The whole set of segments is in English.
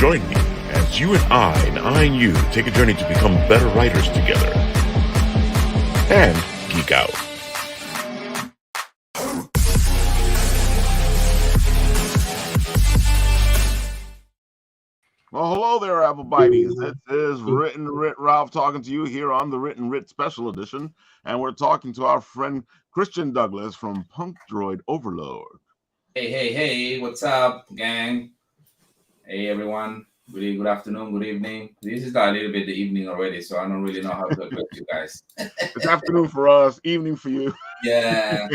Join me as you and I and you take a journey to become better writers together and geek out. Well, hello there, Apple Bites. This is Written Writ Ralph talking to you here on the Written Writ Special Edition, and we're talking to our friend Christian Douglas from Punkdroid Overload. Hey, what's up, gang? Hey, everyone. Good afternoon, good evening. This is a little bit the evening already, so I don't really know how to address you guys. It's afternoon for us, evening for you. Yeah,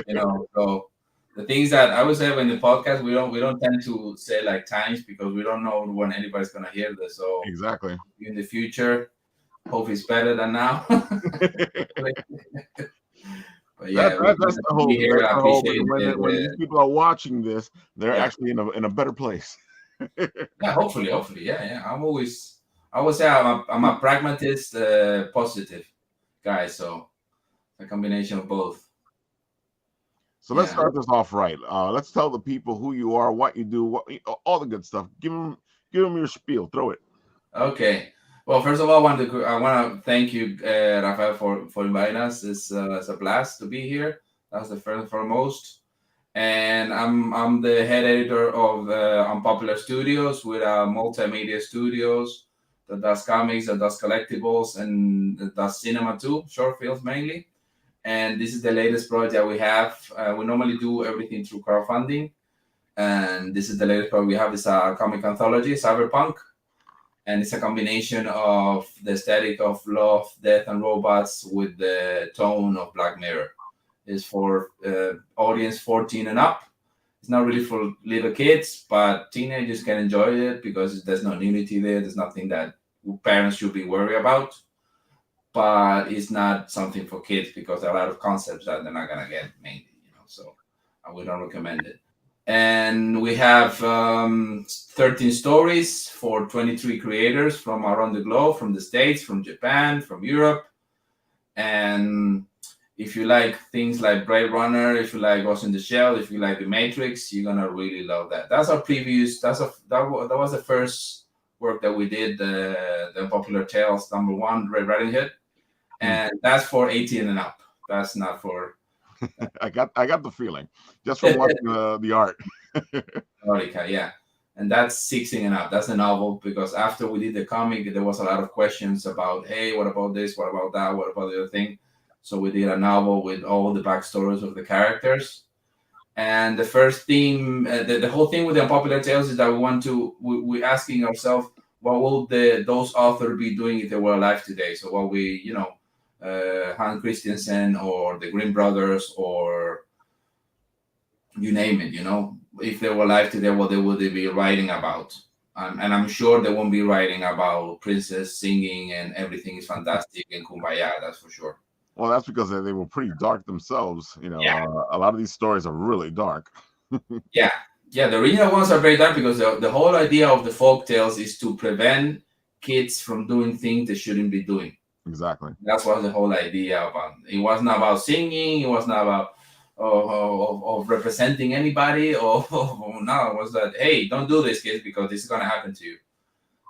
so the things that I would say in the podcast, we don't tend to say like times because we don't know when anybody's gonna hear this. So Exactly. in the future, hope it's better than now. But yeah, that's the hope. Here, That's the hope. When the these people are watching this, they're Yeah. actually in a better place. Yeah, hopefully, yeah. I would say I'm a pragmatist, positive guy. So a combination of both. So let's Yeah. start this off right. Let's tell the people who you are, what you do, all the good stuff. Give them your spiel. Throw it. Okay. Well, first of all, I want to thank you, Rafael, for inviting us. It's a blast to be here. That's the first and foremost. And I'm the head editor of Unpopular Studios, with multimedia studios that does comics, that does collectibles, and that does cinema too, short films mainly. And this is the latest project we have. We normally do everything through crowdfunding, and this is the latest project we have. It's a comic anthology, Cyberpunk, and it's a combination of the aesthetic of love, death, and robots with the tone of Black Mirror. It's for audience 14 and up. It's not really for little kids, but teenagers can enjoy it because there's no nudity there. There's nothing that parents should be worried about. But it's not something for kids because there are a lot of concepts that they're not gonna get mainly, So I would not recommend it. And we have 13 stories for 23 creators from around the globe, from the States, from Japan, from Europe. And if you like things like Blade Runner, if you like Ghost in the Shell, if you like The Matrix, you're gonna really love that. That's our previous. That was the first work that we did, the Popular Tales #1, Red Riding Hood, and that's for 18 and up. That's not for. I got the feeling just from watching the art. Yeah, and that's 16 and up. That's the novel, because after we did the comic, there was a lot of questions about, hey, what about this? What about that? What about the other thing? So we did a novel with all the backstories of the characters. And the first theme, the whole thing with the Unpopular Tales is that we're asking ourselves, what will those authors be doing if they were alive today? So what Hans Christensen or the Grimm brothers, or you name it, if they were alive today, what would they be writing about? And I'm sure they won't be writing about princess singing and everything is fantastic and kumbaya, that's for sure. Well, that's because they were pretty dark themselves. Yeah. A lot of these stories are really dark. Yeah, the original ones are very dark because the whole idea of the folk tales is to prevent kids from doing things they shouldn't be doing. Exactly. That's what the whole idea about. It was not about singing. It was not about of representing anybody. No, it was that, hey, don't do this, kids, because this is gonna happen to you.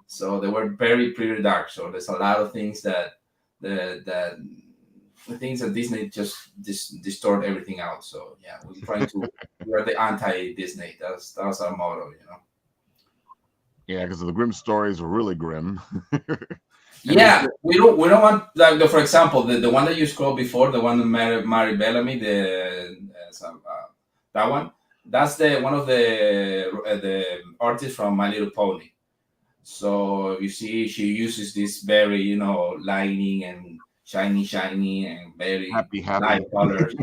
So they were pretty dark. So there's a lot of things that the things that Disney just distort everything out. So yeah, we're trying to we are the anti-Disney. That's our motto, Yeah, because the Grimm stories were really grim. Yeah, we don't want, like, for example, the one that you scrolled before, the one with Mary Bellamy, that one. That's one of the artists from My Little Pony. So you see, she uses this very lighting and shiny and very happy light colors.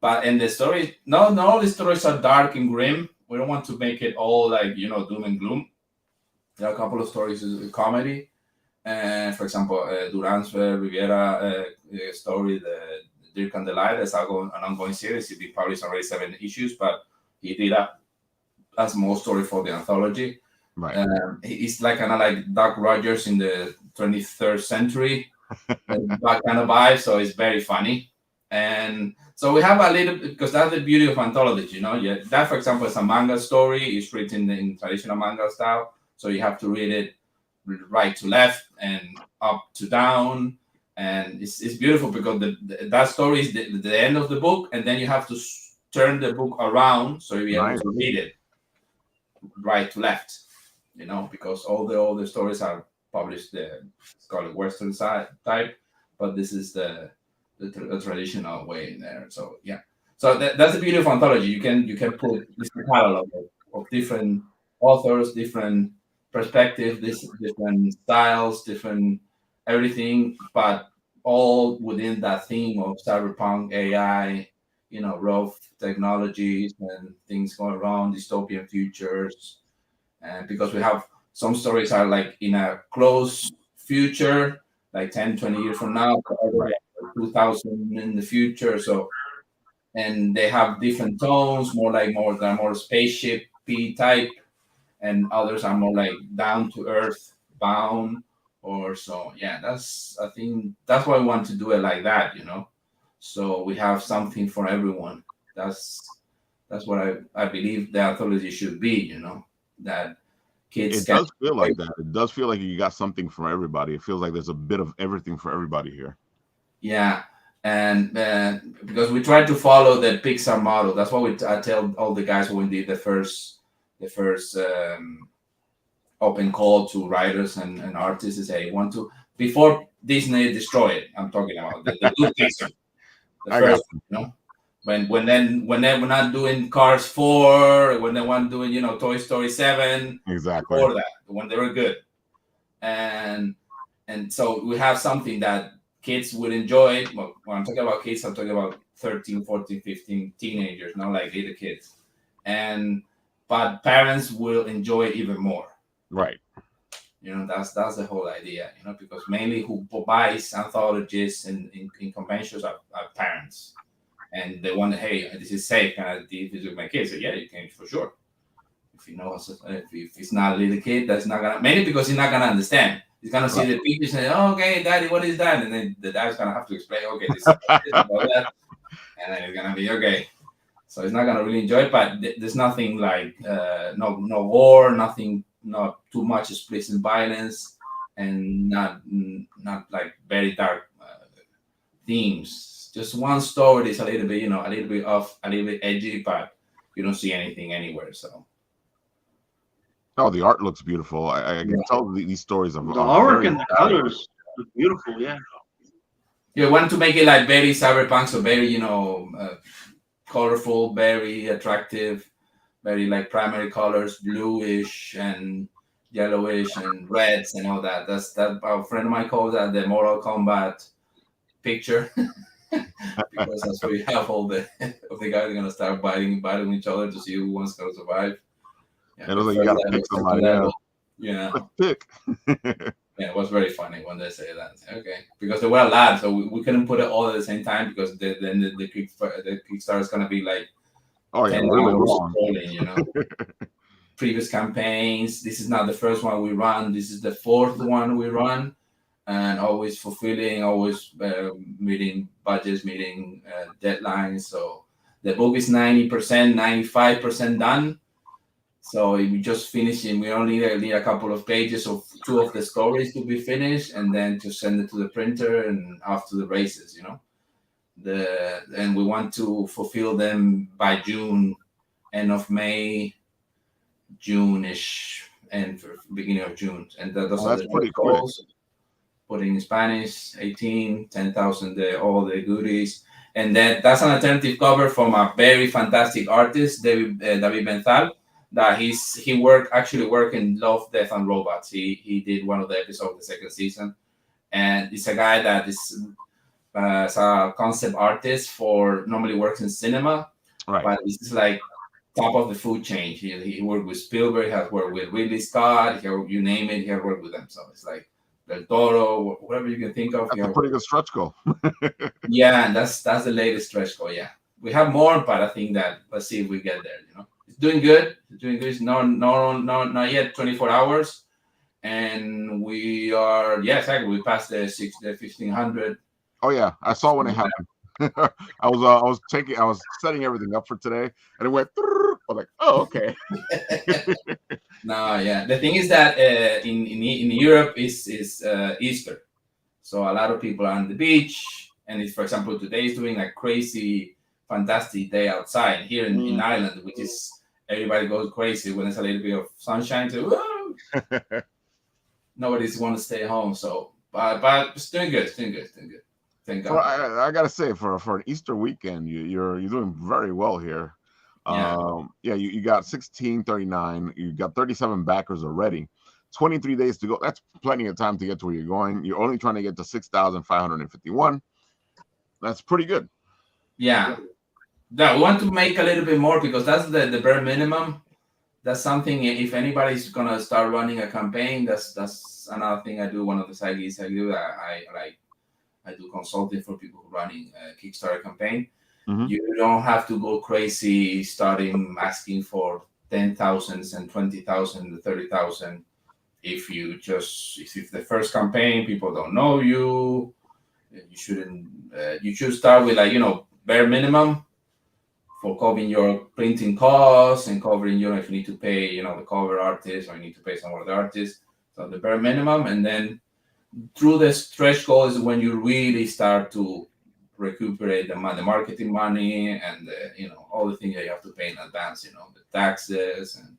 But in the story, no, all the stories are dark and grim. We don't want to make it all like doom and gloom. There are a couple of stories of comedy, and for example, Duran's Riviera story, the Dirk and the Light, is an ongoing series. It be published already 7 issues, but he did a small story for the anthology. Right. He's like kind of like Doc Rogers in the 23rd century, that kind of vibe. So it's very funny. And so we have a little, because that's the beauty of anthology, Yeah, that, for example, is a manga story. It's written in traditional manga style, so you have to read it right to left and up to down, and it's beautiful because that story is the end of the book, and then you have to turn the book around so you'll be able to read it right to left, because all the stories are published it's called Western side type, but this is the traditional way in there. So yeah, so that's the beauty of anthology. You can put this catalog of different authors, different perspectives, different styles, different everything, but all within that theme of cyberpunk, AI, rough technologies and things going around, dystopian futures. And because we have some stories are like in a close future, like 10, 20 years from now, 2000 in the future. So, and they have different tones, they're more spaceship type, and others are more like down to earth bound or so. Yeah, I think that's why I want to do it like that, So we have something for everyone. That's what I believe the anthology should be, that kids it does feel like that. It does feel like you got something for everybody. It feels like there's a bit of everything for everybody here. Yeah, and because we try to follow the Pixar model. That's what I tell all the guys when we did the first open call to writers and artists is, hey, want to, before Disney destroy it, I'm talking about the good Pixar, the first one, when we're not doing Cars 4, when they weren't doing Toy Story 7, exactly, before that, when they were good, and so we have something that kids would enjoy. Well, when I'm talking about kids, I'm talking about 13, 14, 15 teenagers, not like little kids, but parents will enjoy it even more. Right. That's the whole idea. Because mainly who buys anthologies in conventions are parents. And they want, hey, this is safe. Can I do this with my kids? So yeah, you can for sure. If if it's not a little kid, that's not gonna, mainly because he's not gonna understand. He's gonna see the pictures and say, oh, okay, daddy, what is that? And then the dad's gonna have to explain, okay, this is about this, about that. And then it's gonna be okay. So he's not gonna really enjoy it, but there's nothing like no war, nothing, not too much explicit violence, and not like very dark themes. Just one story is a little bit, a little bit off, a little bit edgy, but you don't see anything anywhere. So. Oh, the art looks beautiful. I can tell these stories are the artwork and the colors look beautiful. Yeah. You want to make it like very cyberpunk, so very colorful, very attractive, very like primary colors, bluish and yellowish and reds and all that. That's that. A friend of mine calls that the Mortal Kombat picture. Because that's where you have all the guys are gonna start biting each other to see who one's gonna survive. Yeah, it looks like you gotta pick somebody. Yeah. Let's pick. Yeah, it was very funny when they say that. Okay, because they were a lot, so we couldn't put it all at the same time because then the Kickstarter is gonna be like 10 really long. Scrolling, Previous campaigns. This is not the first one we run. This is the fourth one we run. And always fulfilling, always meeting budgets, meeting deadlines. So the book is 90%, 95% done. So we just finishing. We only need a couple of pages of 2 of the stories to be finished, and then to send it to the printer and off to the races. And we want to fulfill them by June, end of May, June-ish, and beginning of June. And those are the pretty goals. Putting in Spanish, 10,000, all the goodies. And that's an alternative cover from a very fantastic artist, David Benzal, that he actually worked in Love, Death, and Robots. He did one of the episodes of the second season. And it's a guy that is a concept artist normally works in cinema. Right. But this is like top of the food chain. He worked with Spielberg, he has worked with Ridley Scott, you name it, he has worked with them. So it's like Del Toro, whatever you can think of. That's a pretty good stretch goal. Yeah, and that's the latest stretch goal. Yeah, we have more, but I think that let's see if we get there. It's doing good. It's not yet 24 hours, and we are exactly. We passed the 1500. Oh yeah, I saw when it happened. I was setting everything up for today, and it went. I'm like, oh, okay. No, yeah. The thing is that in Europe is Easter, so a lot of people are on the beach, and it's, for example, today is doing a crazy, fantastic day outside. Here in Ireland, which is everybody goes crazy when there's a little bit of sunshine. To nobody's want to stay home. So, but it's doing good. It's doing good. It's doing good. Thank God. I gotta say, for an Easter weekend, you're doing very well here. Yeah. Yeah, you got 1639. You got 37 backers already. 23 days to go. That's plenty of time to get to where you're going. You're only trying to get to 6,551. That's pretty good. Yeah. That we want to make a little bit more because that's the bare minimum. That's something. If anybody's gonna start running a campaign, that's another thing I do. One of the side gigs I do. I do consulting for people who are running a Kickstarter campaign. Mm-hmm. You don't have to go crazy starting asking for 10,000 and 20,000 and 30,000. If the first campaign people don't know you, you shouldn't. You should start with bare minimum for covering your printing costs and covering if you need to pay the cover artist or you need to pay some of the artists. So the bare minimum, and then through the stretch goal is when you really start to recuperate the marketing money and all the things that you have to pay in advance, the taxes, and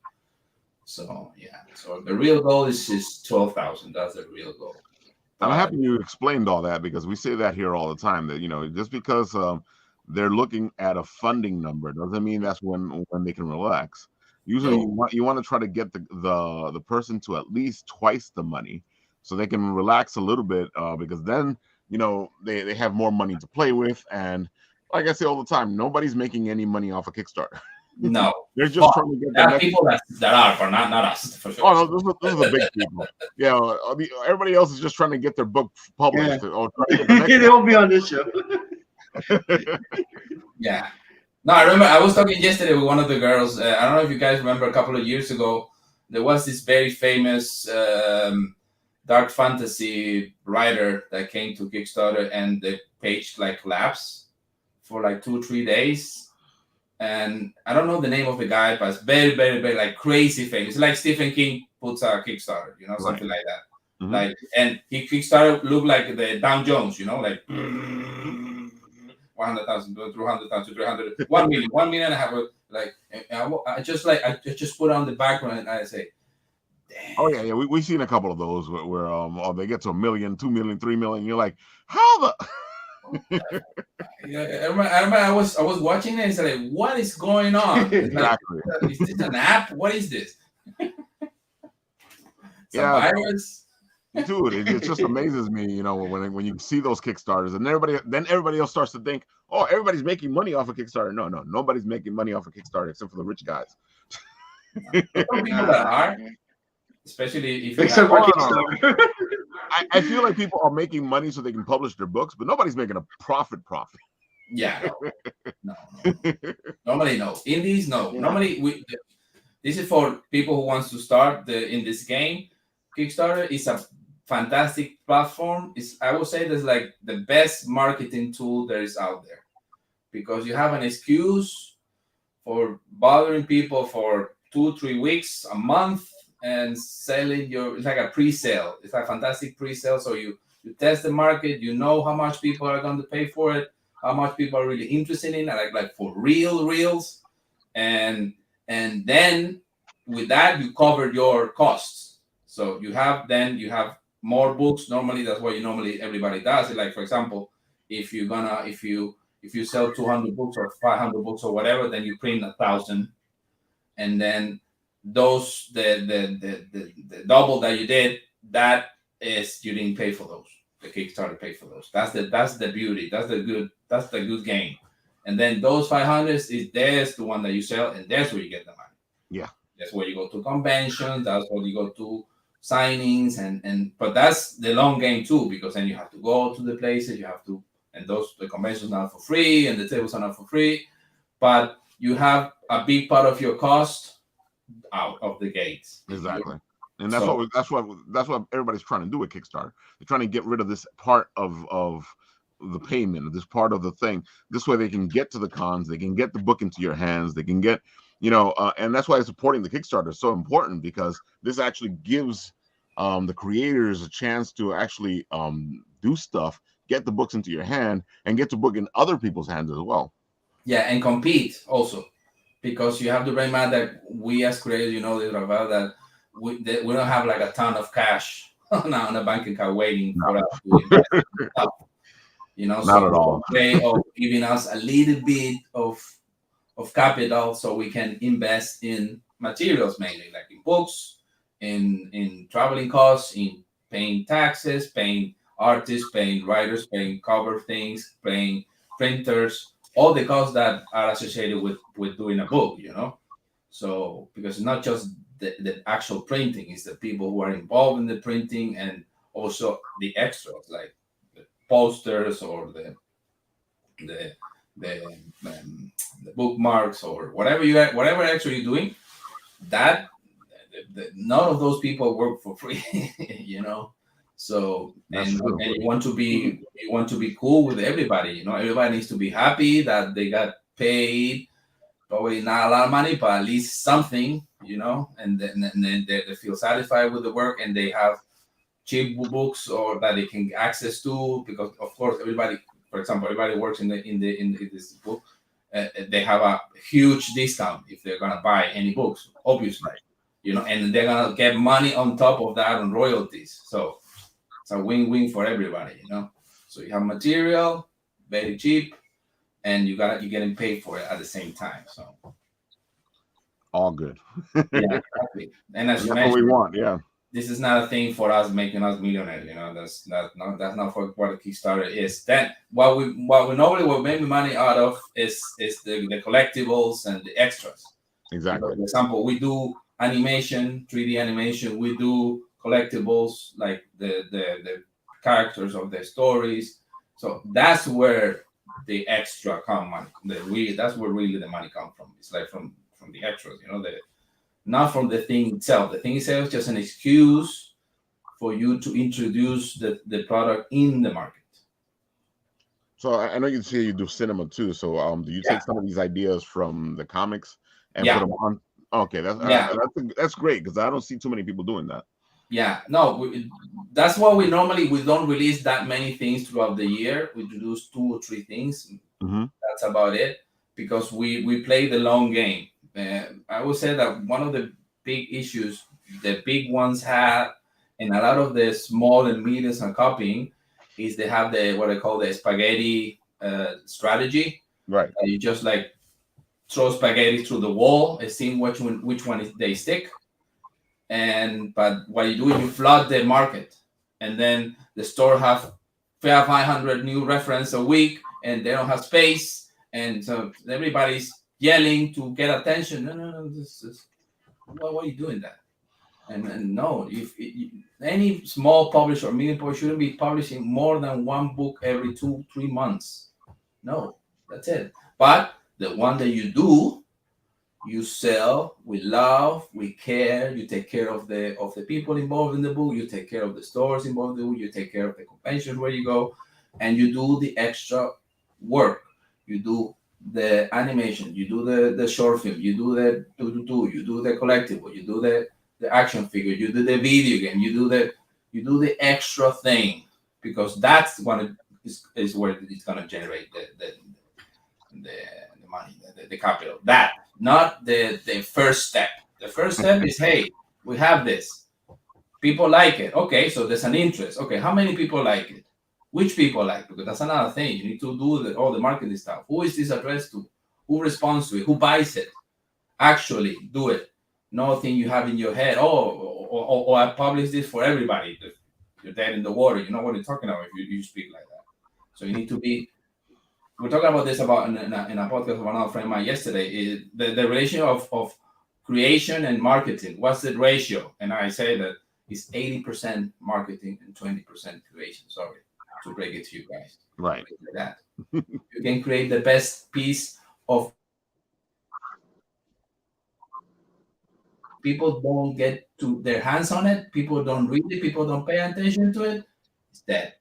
so yeah. So the real goal is 12,000. That's the real goal. I'm happy you explained all that because we say that here all the time that just because they're looking at a funding number doesn't mean that's when they can relax. Usually you want to try to get the person to at least twice the money so they can relax a little bit because then they have more money to play with. And like I say all the time, nobody's making any money off of Kickstarter. No, they're just trying to get there are people that are, but not us for sure. Oh no, this is the big people. Yeah, everybody else is just trying to get their book published. Yeah. Or trying to get the next They won't be on this show. Yeah. No, I remember I was talking yesterday with one of the girls. I don't know if you guys remember a couple of years ago, there was this very famous dark fantasy writer that came to Kickstarter and the page collapsed for 2-3 days. And I don't know the name of the guy, but it's very, very, very crazy famous. Like Stephen King puts a Kickstarter, something like that. Mm-hmm. And he Kickstarter looked like the Dow Jones, 100,000, 200,000, 300, 1 million, 1 million and a half. I just put on the background and I say, damn. Oh yeah. We've seen a couple of those where they get to 1 million, 2 million, 3 million. You're like, how the Yeah, I remember I was watching it and said, what is going on? Exactly. Is this an app? What is this? Yeah. Virus? Dude, it just amazes me, when you see those Kickstarters and everybody else starts to think, oh, everybody's making money off of Kickstarter. No, nobody's making money off of Kickstarter except for the rich guys. Some people that are, especially if you Except have, for Kickstarter. I feel like people are making money so they can publish their books, but nobody's making a profit. yeah, no. Normally, no. Indies, no. Yeah. Normally, this is for people who wants to start in this game. Kickstarter is a fantastic platform. I would say that's the best marketing tool there is out there because you have an excuse for bothering people for 2-3 weeks, a month, and selling it's like a pre-sale. It's a fantastic pre-sale. So you test the market, how much people are going to pay for it, how much people are really interested in it, like for reels. And then with that, you cover your costs. So you have more books. Normally, that's what everybody does. For example, if you sell 200 books or 500 books or whatever, then you print 1,000, and then those the double that you did, that is you didn't pay for those. The Kickstarter paid for those. That's the beauty. That's the good game. And then those 500s there's the one that you sell, and that's where you get the money. Yeah, that's where you go to conventions. That's where you go to signings, but that's the long game too, because then you have to go to the places, and the conventions are not for free and the tables are not for free, but you have a big part of your cost out of the gates. Exactly. And that's what everybody's trying to do with Kickstarter. They're trying to get rid of this part of the payment, this part of the thing. This way they can get to the cons, they can get the book into your hands, they can get, and that's why supporting the Kickstarter is so important, because this actually gives the creators a chance to actually do stuff, get the books into your hand, and get the book in other people's hands as well. Yeah, and compete also, because you have to bear in mind that we as creators, Rafael, that we don't have like a ton of cash on a bank account waiting for us to invest in stuff. Not So at all. way of giving us a little bit of capital so we can invest in materials, mainly like in books, in traveling costs, in paying taxes, paying artists, paying writers, paying cover things, paying printers, all the costs that are associated with doing a book. So because it's not just the actual printing, it's the people who are involved in the printing, and also the extras like the posters or the the, the bookmarks or whatever extra you're doing. That none of those people work for free. So That's and true. you want to be cool with everybody. Everybody needs to be happy that they got paid. Probably not a lot of money, but at least something, and then they feel satisfied with the work, and they have cheap books or that they can access to, because of course everybody, for example, everybody works in this book, they have a huge discount if they're gonna buy any books, obviously, and they're gonna get money on top of that on royalties. So it's a win-win for everybody. So you have material very cheap, and you're getting paid for it at the same time. So All good. yeah, exactly. And as And you that's what we mentioned, want. Yeah. this is not a thing for us making us millionaires. That's not for what a Kickstarter is. Then what we normally will make money out of is the collectibles and the extras. Exactly. For example, we do animation, 3D animation. We do collectibles like the characters of the stories. So that's where the extra come money. That's where really the money come from. It's like from the extras. Not from the thing itself. The thing itself is just an excuse for you to introduce the product in the market. So I know you say you do cinema too. So do you take some of these ideas from the comics and put them on? Okay, that's great, because I don't see too many people doing that. Yeah, no, that's why we don't release that many things throughout the year. We produce 2 or 3 things. Mm-hmm. That's about it, because we play the long game. I would say that one of the big issues the big ones have, and a lot of the small and mediums are copying, is they have what I call the spaghetti strategy. Right. You just like throw spaghetti through the wall and see which one they stick. But what you do is you flood the market, and then the store have 500 new reference a week, and they don't have space, and so everybody's yelling to get attention. No, this is why are you doing that? And no, if any small publisher or medium publisher shouldn't be publishing more than 1 book every 2-3 months. No, that's it. But the one that you do, you sell with love, with care. You take care of the people involved in the book. You take care of the stores involved in the book. You take care of the conventions where you go, and you do the extra work. You do the animation. You do the short film. You do the You do the collectible. You do the action figure. You do the video game. You do the extra thing, because that's what is where it's gonna generate the money, the capital. That, not the first step. The first step is, hey, we have this. People like it. Okay, so there's an interest. Okay, how many people like it? Which people like it? Because that's another thing. You need to do all the marketing stuff. Who is this addressed to? Who responds to it? Who buys it? Actually do it. Nothing you have in your head. Oh, I publish this for everybody. You're dead in the water. You know what you're talking about if you speak like that. So you need to be. We're talking about this in a podcast of another friend of mine yesterday. Is the relation of creation and marketing. What's the ratio? And I say that it's 80% marketing and 20% creation. Sorry to break it to you guys. Right. Like that. You can create the best piece of. People don't get to their hands on it. People don't read it. People don't pay attention to it. It's dead.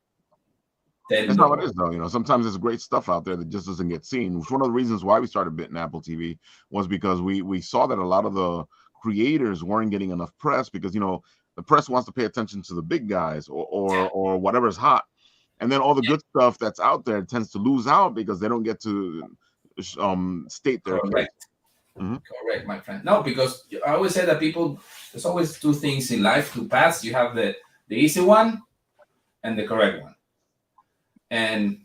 That's how it is, though. You know, sometimes there's great stuff out there that just doesn't get seen. Which one of the reasons why we started Bit and Apple TV was because we saw that a lot of the creators weren't getting enough press because the press wants to pay attention to the big guys or whatever's hot, and then all the good stuff that's out there tends to lose out because they don't get to state their case. Correct, my friend. No, because I always say that there's always two things in life to pass. You have the easy one and the correct one. And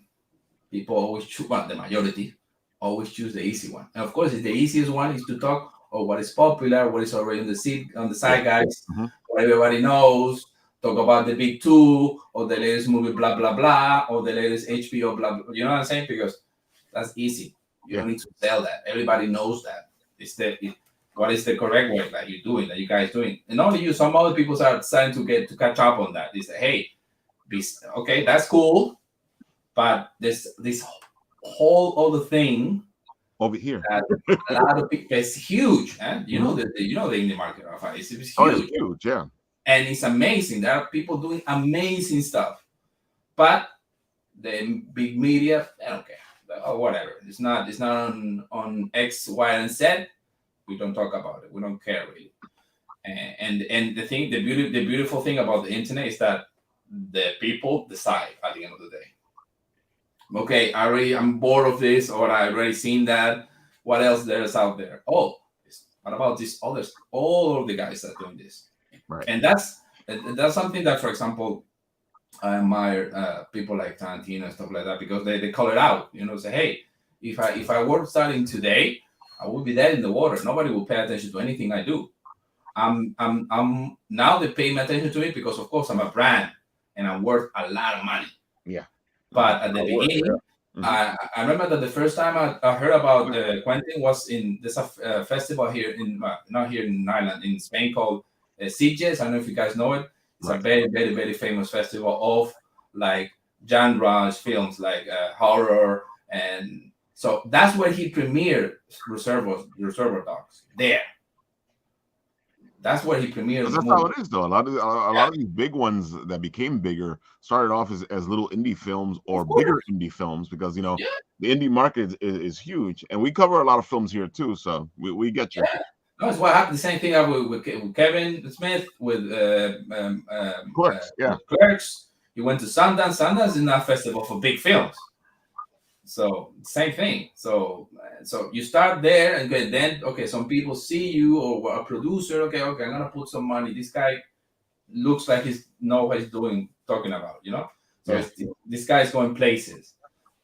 people always choose, well, the majority always choose the easy one. And of course, the easiest one is to talk of what is popular, what is already on the side, guys, what everybody knows. Talk about the big two, or the latest movie, blah blah blah, or the latest HBO, blah blah. You know what I'm saying? Because that's easy. You don't need to sell that. Everybody knows that. What is the correct way that you're doing, that you guys doing? And only you, some other people are starting to catch up on that. They say, hey, okay, that's cool. But there's this whole other thing over here. A lot of people, it's huge, and you know the indie market, it's huge. Oh, it's huge, yeah. And it's amazing. There are people doing amazing stuff, but the big media, they don't care. Oh, whatever. It's not on X, Y, and Z. We don't talk about it. We don't care really. And the beautiful thing about the internet is that the people decide at the end of the day. Okay, I'm bored of this, or I already seen that. What else there's out there? Oh, what about this others? All of the guys that are doing this, right? And that's something that, for example, I admire people like Tarantino and stuff like that, because they call it out. Say, hey, if I were starting today, I would be dead in the water. Nobody will pay attention to anything I do. I'm now they pay attention to me because, of course, I'm a brand and I'm worth a lot of money. Yeah. But at the beginning, I remember that the first time I heard about Quentin was in this festival here not here in Ireland, in Spain, called Sitges. I don't know if you guys know it. It's a very, very, very famous festival of like genre films, like horror, and so that's where he premiered Reservoir Dogs. There. That's where he premiered. That's how it is, though. A lot of these big ones that became bigger started off as little indie films or bigger indie films, because the indie market is huge, and we cover a lot of films here too. So we get you. Yeah. No, it's what happened. The same thing with Kevin Smith with Clerks. Clerks. He went to Sundance. Sundance is not a festival for big films. So same thing. So you start there, and then some people see you, or a producer. Okay, I'm gonna put some money. This guy looks like he knows what he's doing, talking about. So this guy's going places,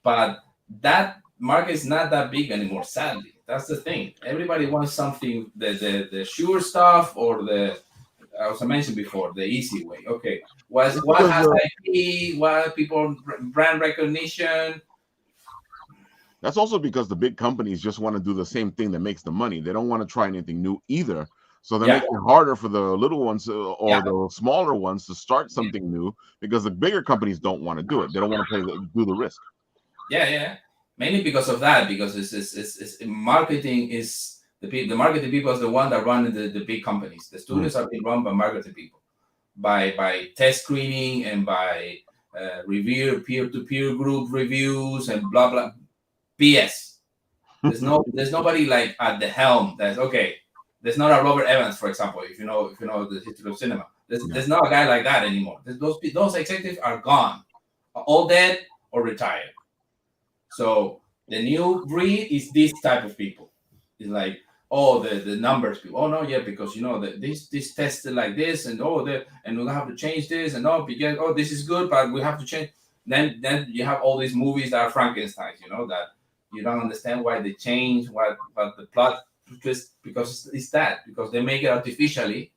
but that market is not that big anymore. Sadly, that's the thing. Everybody wants something, the sure stuff, or as I mentioned before, the easy way. Okay, what has IP? What people brand recognition? That's also because the big companies just want to do the same thing that makes the money. They don't want to try anything new either. So they're making it harder for the little ones or the smaller ones to start something new, because the bigger companies don't want to do it. They don't want to do the risk. Yeah. Mainly because of that, because it's marketing is the marketing people is the one that run the big companies. The studios are being run by marketing people, by test screening and by review peer-to-peer group reviews and blah blah. BS. There's nobody like at the helm. There's not a Robert Evans, for example. If you know the history of cinema, there's not a guy like that anymore. Those executives are gone, all dead or retired. So the new breed is this type of people. It's like, the numbers people. Oh no, because this tested like this, and and we're gonna have to change this, and because this is good, but we have to change. Then you have all these movies that are Frankenstein. That you don't understand why they change, what the plot twist, because because they make it artificially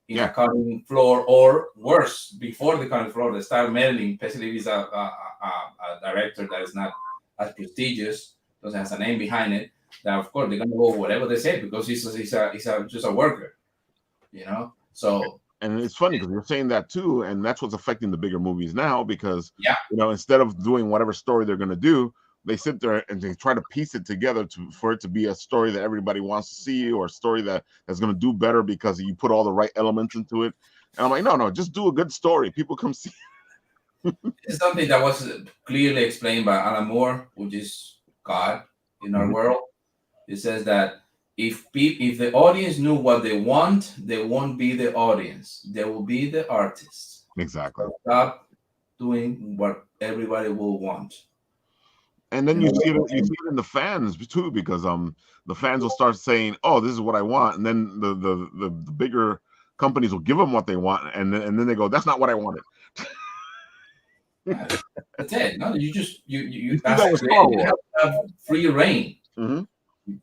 in a cutting floor, or worse, before the cutting floor, they start meddling, especially if it's a director that is not as prestigious, doesn't have a name behind it. That of course they're gonna go whatever they say, because he's just a worker, So. And it's funny because you're saying that too, and that's what's affecting the bigger movies now, because instead of doing whatever story they're going to do, they sit there and they try to piece it together for it to be a story that everybody wants to see, or a story that's going to do better because you put all the right elements into it. And I'm like, no, just do a good story. People come see. This is something that was clearly explained by Alan Moore, which is God in our Mhm. world. It says that if the audience knew what they want, they won't be the audience. They will be the artists. Exactly. So stop doing what everybody will want. And then You know, you see it in the fans too, because the fans will start saying, "Oh, this is what I want," and then the bigger companies will give them what they want, and then they go, "That's not what I wanted." that's it. No, You you see as that a with creator, Star you Wars. have free reign Hmm.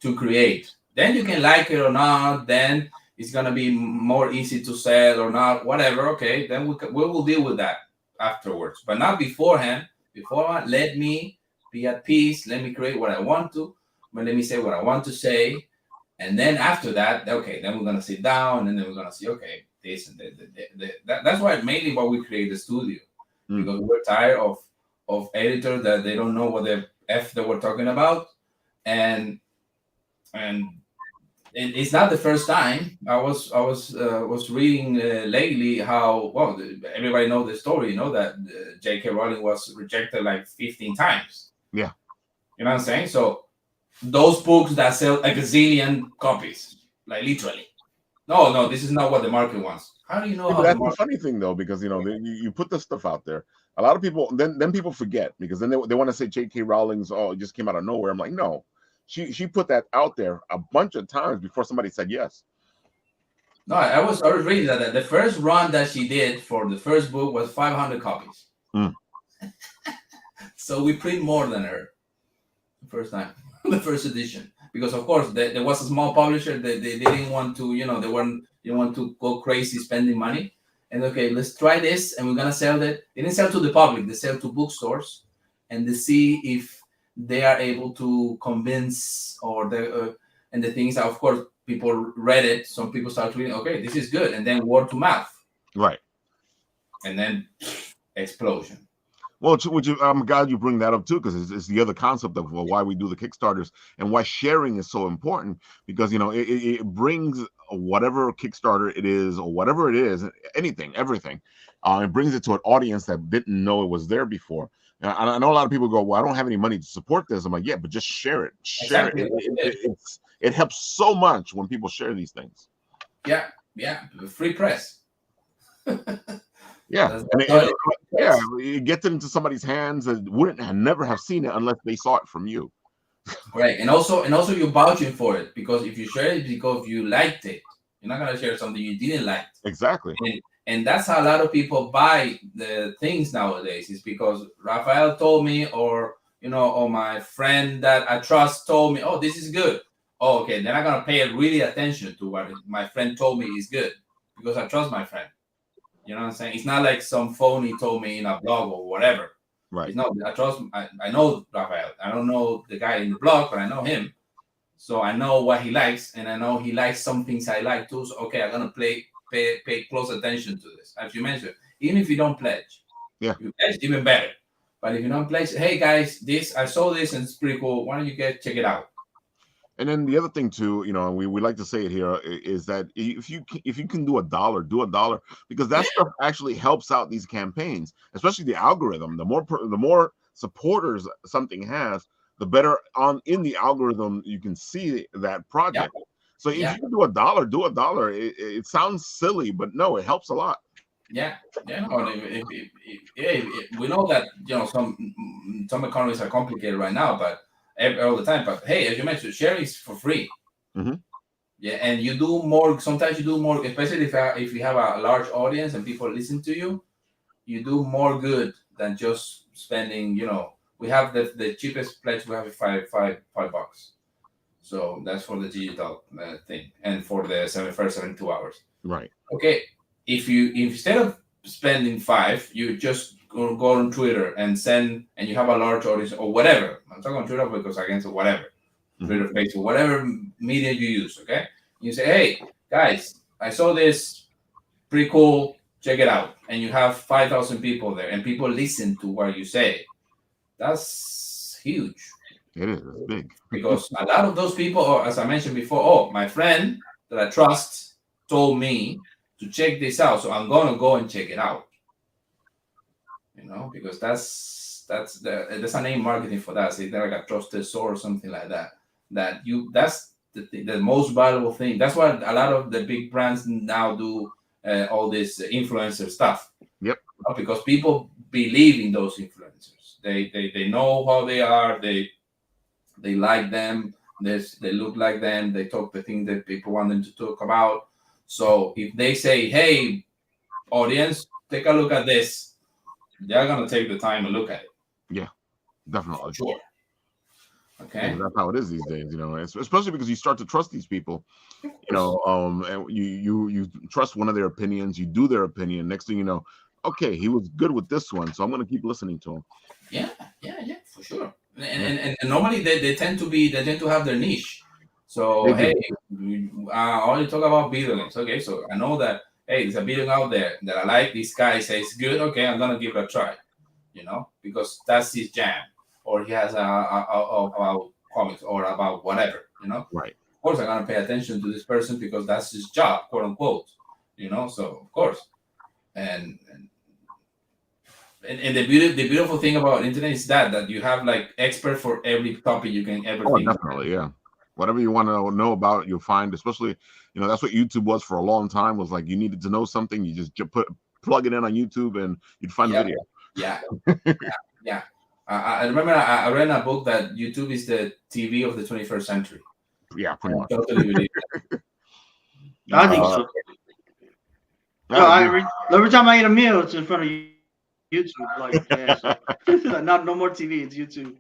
to create. Then you can like it or not. Then it's gonna be more easy to sell or not, whatever. Okay, then we will deal with that afterwards, but not beforehand. Beforehand, let me be at peace. Let me create what I want to. But let me say what I want to say, and then after that, okay, then we're gonna sit down, and then we're gonna see, okay, this and that's why mainly why we create the studio, Mm. because we're tired of editors that they don't know what the f they were talking about, and and it's not the first time. I was reading lately how well everybody know the story. You know that J.K. Rowling was rejected like 15 times. Yeah. You know what I'm saying? So those books that sell a gazillion copies, like literally. No, this is not what the market wants. How do you know Yeah, but how the that's the market? funny thing though, because you put this stuff out there. A lot of people then people forget, because then they want to say J.K. Rowling's, oh, it just came out of nowhere. I'm like, no, she put that out there a bunch of times before somebody said yes. No, I was reading that the first run that she did for the first book was 500 copies. Mm. So we print more than her the first time, the first edition, because of course there was a small publisher that they didn't want to, they didn't want to go crazy spending money. And okay, let's try this, and we're gonna sell it. They didn't sell to the public; they sell to bookstores, and they see if they are able to convince or and the things that, of course, people read it. Some people start reading. Okay, this is good, and then word to mouth, Right. and then explosion. Well, I'm glad you bring that up too, because it's the other concept of, well, why we do the Kickstarters and why sharing is so important. Because it brings whatever Kickstarter it is, or whatever it is, anything, everything, it brings it to an audience that didn't know it was there before. And I know a lot of people go, "Well, I don't have any money to support this." I'm like, "Yeah, but just share it. Share it. Exactly. It helps so much when people share these things." Yeah, free press. Yeah, That's, and, that's how yeah, it gets into somebody's hands that wouldn't have never have seen it unless they saw it from you. right. And also you're vouching for it, because if you share it because you liked it, you're not gonna share something you didn't like. Exactly. And that's how a lot of people buy the things nowadays, is because Rafael told me, or my friend that I trust told me, oh, this is good. Oh, okay, then I'm gonna pay really attention to what my friend told me is good, because I trust my friend. You know what I'm saying? It's not like some phony told me in a blog or whatever. Right. It's not. I know Rafael. I don't know the guy in the blog, but I know him. So I know what he likes, and I know he likes some things I like too. So okay, I'm gonna pay close attention to this. As you mentioned, even if you don't pledge, Yeah. you pledge, even better. But if you don't pledge, hey guys, I saw this and it's pretty cool. Why don't you check it out? And then the other thing too, and we like to say it here, is that if you can do $1, do $1, because that stuff actually helps out these campaigns, especially the algorithm. The more supporters something has, the better in the algorithm you can see that project. Yeah. So if Yeah. you can do $1, do $1. It sounds silly, but no, it helps a lot. Yeah, no, we know that some economies are complicated right now, but all the time. But hey, as you mentioned, sharing is for free. Mhm. Yeah, and you do more. Sometimes you do more, especially if you have a large audience and people listen to you. You do more good than just spending. We have the cheapest pledge we have is $5. So that's for the digital thing, and for the first 72 hours. Right. Okay, if instead of spending $5, you just go on Twitter and you have a large audience or whatever. I'm talking on Twitter because against whatever, Twitter, Facebook, whatever media you use. Okay, you say, hey guys, I saw this, pretty cool, check it out, and you have 5,000 people there, and people listen to what you say. That's huge. It is. It's big. Because a lot of those people, or as I mentioned before, oh, my friend that I trust told me to check this out, so I'm gonna go and check it out. because there's a name marketing for that. Say they're like a trusted source or something like that. That's the most valuable thing. That's what a lot of the big brands now do. All this influencer stuff. Yep. Because people believe in those influencers. They know how they are. They like them. They look like them. They talk the thing that people want them to talk about. So if they say, "Hey, audience, take a look at this," they're gonna take the time and look at it. Yeah, definitely. Sure. Okay. Yeah, that's how it is these days, especially because you start to trust these people, and you trust one of their opinions, you do their opinion. Next thing you know, okay, he was good with this one, so I'm going to keep listening to him. Yeah, for sure. And normally they tend to have their niche. So hey, I only talk about video games. Okay, so I know that there's a video out there that I like. This guy says good. Okay, I'm gonna give it a try. Because that's his jam, or he has about comics or about whatever. Right. Of course, I'm gonna pay attention to this person because that's his job, quote unquote. So of course, and the beautiful thing about internet is that you have like expert for every topic you can ever think. Definitely, yeah. Whatever you want to know about, you'll find. Especially, that's what YouTube was for a long time. Was like you needed to know something, you just plug it in on YouTube and you'd find a video. Yeah. I remember I read a book that YouTube is the TV of the 21st century. Yeah, pretty much. Totally believe it. I think so. No, every time I eat a meal, it's in front of YouTube. Like, no more TV. It's YouTube.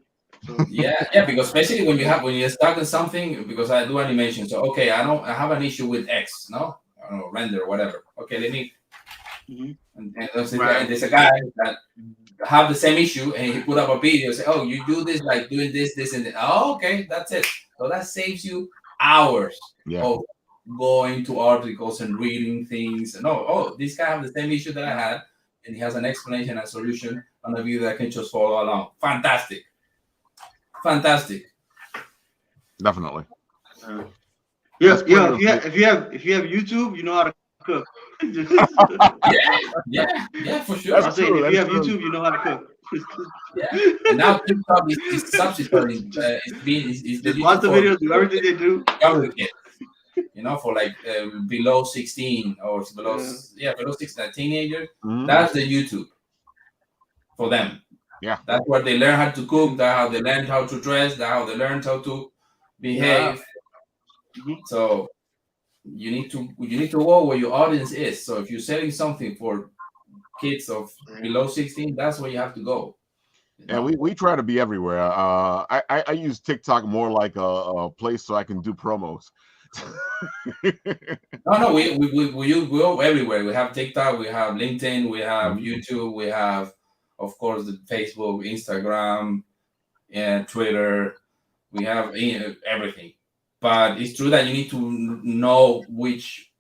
So. Yeah, because especially when you're stuck in something, because I do animation. So okay, I have an issue with X, no, I don't know, render or whatever. Okay, let me. And there's a guy that have the same issue, and he put up a video. Say, oh, you do this like doing this, and that. Oh, okay, that's it. So that saves you hours of going to articles and reading things. And this guy have the same issue that I had, and he has an explanation and solution on a video that I can just follow along. Fantastic. Definitely. If you have YouTube, you know how to cook. yeah, for sure. I'm saying if you have YouTube, you know how to cook. And now TikTok is substituting. It's watch the videos, do everything they do. Younger kids, for like below 16 or below 16, teenagers. That's the YouTube for them. Yeah, that's where they learn how to cook. That's how they learn how to dress. That's how they learn how to behave. So you need to go where your audience is. So if you're selling something for kids of below 16, that's where you have to go. Yeah, we try to be everywhere. I use TikTok more like a place so I can do promos. No, we go everywhere. We have TikTok, we have LinkedIn, we have YouTube, we have, of course, the Facebook, Instagram, and Twitter. We have everything. But it's true that you need to know which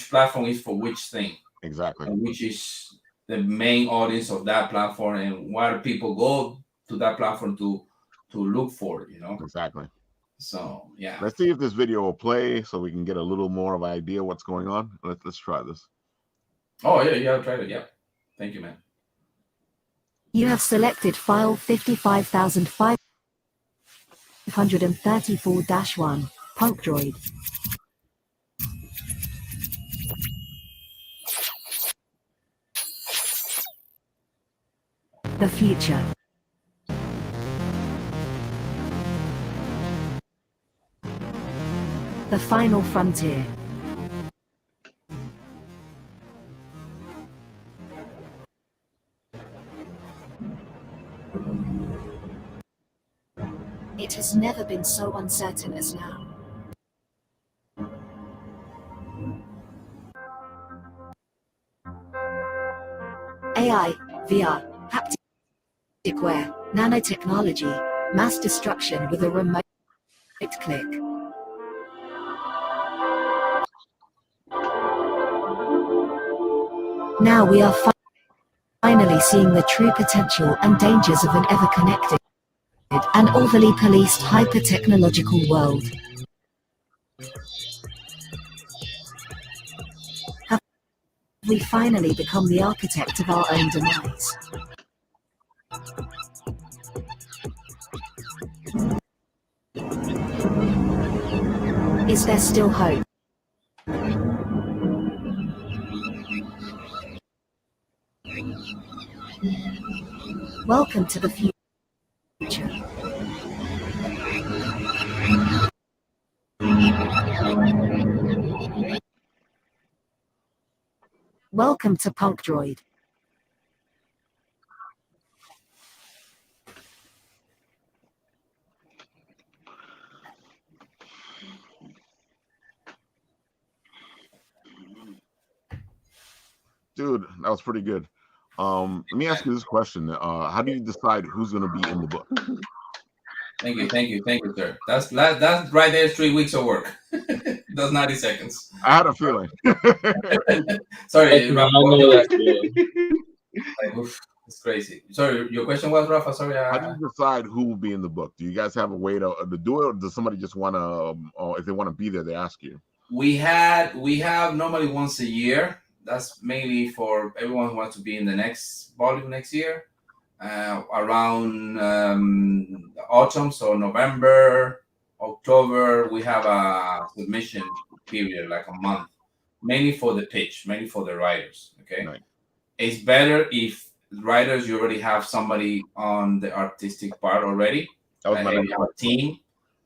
platform is for which thing. Exactly. And which is the main audience of that platform, and what people go to that platform to look for, Exactly. So yeah. Let's see if this video will play so we can get a little more of an idea what's going on. Let's try this. Oh yeah, I've tried it. Yeah. Thank you, man. You have selected file 55,534-1, Punkdroid. The future. The final frontier. It has never been so uncertain as now. AI, VR, haptic wear, nanotechnology, mass destruction with a remote click. Now we are finally seeing the true potential and dangers of an ever-connected and overly policed hyper-technological world. Have we finally become the architect of our own demise? Is there still hope? Welcome to the future. Welcome to Punkdroid. Dude, that was pretty good. Let me ask you this question. How do you decide who's going to be in the book? Thank you, sir. That's right there. 3 weeks of work. That's 90 seconds. I had a feeling. Sorry, I Rafa. know that feeling. Like, oof, it's crazy. Sorry, your question was, Rafa. Sorry. How do you decide who will be in the book? Do you guys have a way to do it, or does somebody just want to, if they want to be there, they ask you? We have normally once a year. That's mainly for everyone who wants to be in the next volume next year, around autumn, so November, October. We have a submission period, like a month, mainly for the pitch, mainly for the writers. Okay, Right. It's better if writers you already have somebody on the artistic part already. That was my If next you have a question. team,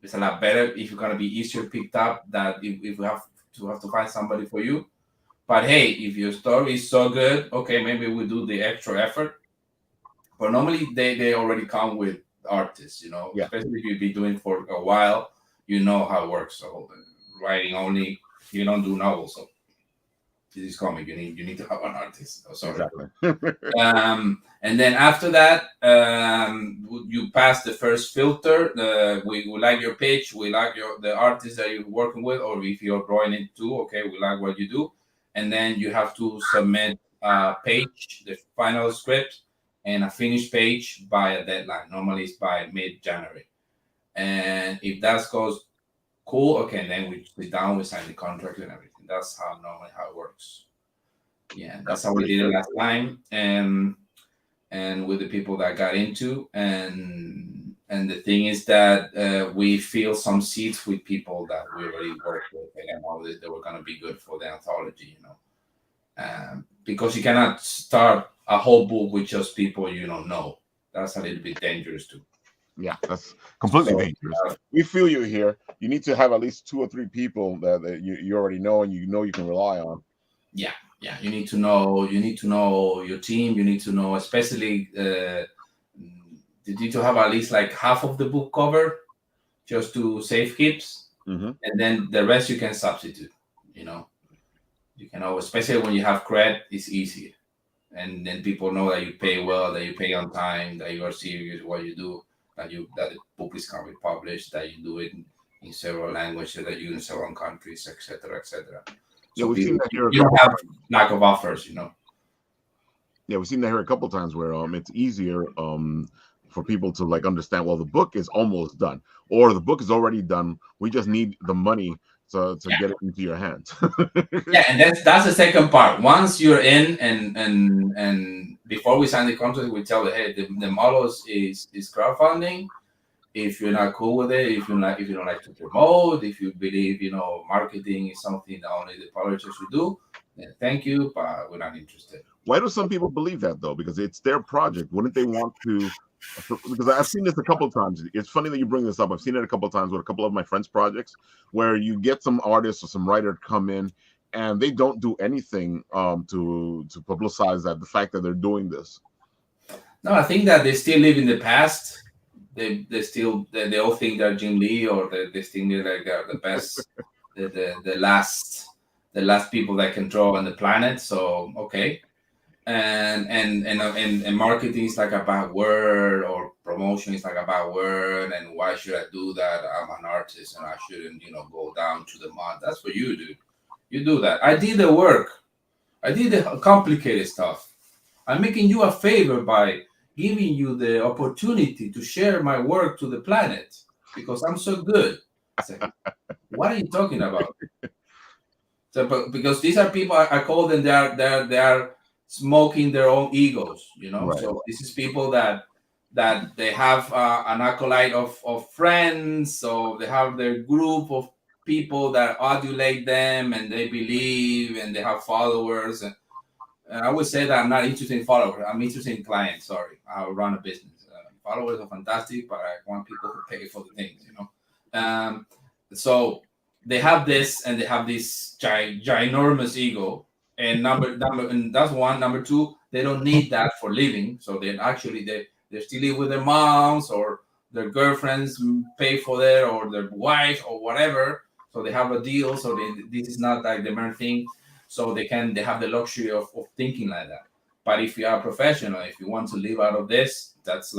it's a lot better. If you're gonna be easier picked up, that if we have to find somebody for you. But hey, if your story is so good, okay, maybe we do the extra effort. But normally they already come with artists, Yeah. especially if you've been doing it for a while, you know how it works. So writing only, you don't do novels. So this is comic. You need to have an artist. Oh, sorry. Exactly. And then after that, you pass the first filter. We like your pitch. We like the artist that you're working with, or if you're drawing it too. Okay, we like what you do, and then you have to submit a page, the final script, and a finished page by a deadline. Normally, it's by mid-January. And if that goes cool, okay, then we sit down, we sign the contract and everything. That's normally how it works. Yeah, that's how we did it last time, and with the people that got into, and the thing is that we fill some seats with people that we already worked with, and all this, they were gonna be good for the anthology, because you cannot start a whole book with just people you don't know. That's a little bit dangerous too. Yeah, that's completely So, dangerous. We feel you here. You need to have at least 2 or 3 people that you already know and you can rely on. Yeah, you need to know your team. You need to know, especially you need to have at least like half of the book covered, just to save keeps, and then the rest you can substitute. You can always, especially when you have cred, it's easier, and then people know that you pay well, that you pay on time, that you are serious what you do, that the book is going to be published, that you do it in several languages, that you in several countries, etc., etc. Yeah, we've seen that here. You don't have lack of offers, Yeah, we've seen that here a couple times where it's easier for people to like understand. Well, the book is almost done, or the book is already done. We just need the money to get it into your hands. Yeah, and that's the second part. Once you're in, and before we sign the contract, we tell you, hey, the model is crowdfunding. If you're not cool with it, if you don't like to promote, if you believe marketing is something that only the publishers should do, then thank you, but we're not interested. Why do some people believe that though? Because it's their project. Wouldn't they want to? Because I've seen this a couple of times. It's funny that you bring this up. I've seen it a couple of times with a couple of my friends' projects, where you get some artist or some writer come in, and they don't do anything to publicize the fact that they're doing this. No, I think that they still live in the past. They all think they're Jim Lee, or they think they're the best, the last people that can draw on the planet. So okay. And marketing is like a bad word, or promotion is like a bad word, and why should I do that? I'm an artist and I shouldn't go down to the mud. That's what you do. You do that. I did the work. I did the complicated stuff. I'm making you a favor by giving you the opportunity to share my work to the planet because I'm so good. What are you talking about? So, because these are people, I call them, they are smoking their own egos, Right. So this is people that they have an acolyte of friends, so they have their group of people that adulate them and they believe and they have followers. And I would say that I'm not interested in followers. I'm interested in clients. Sorry, I run a business. Followers are fantastic, but I want people to pay for the things, you know. So they have this, and they have this ginormous ego. And and that's one. Number two, they don't need that for living. So they still live with their moms or their girlfriends pay for their, or their wife or whatever. So they have a deal. So this is not like the main thing. So they have the luxury of thinking like that. But if you are a professional, if you want to live out of this, that's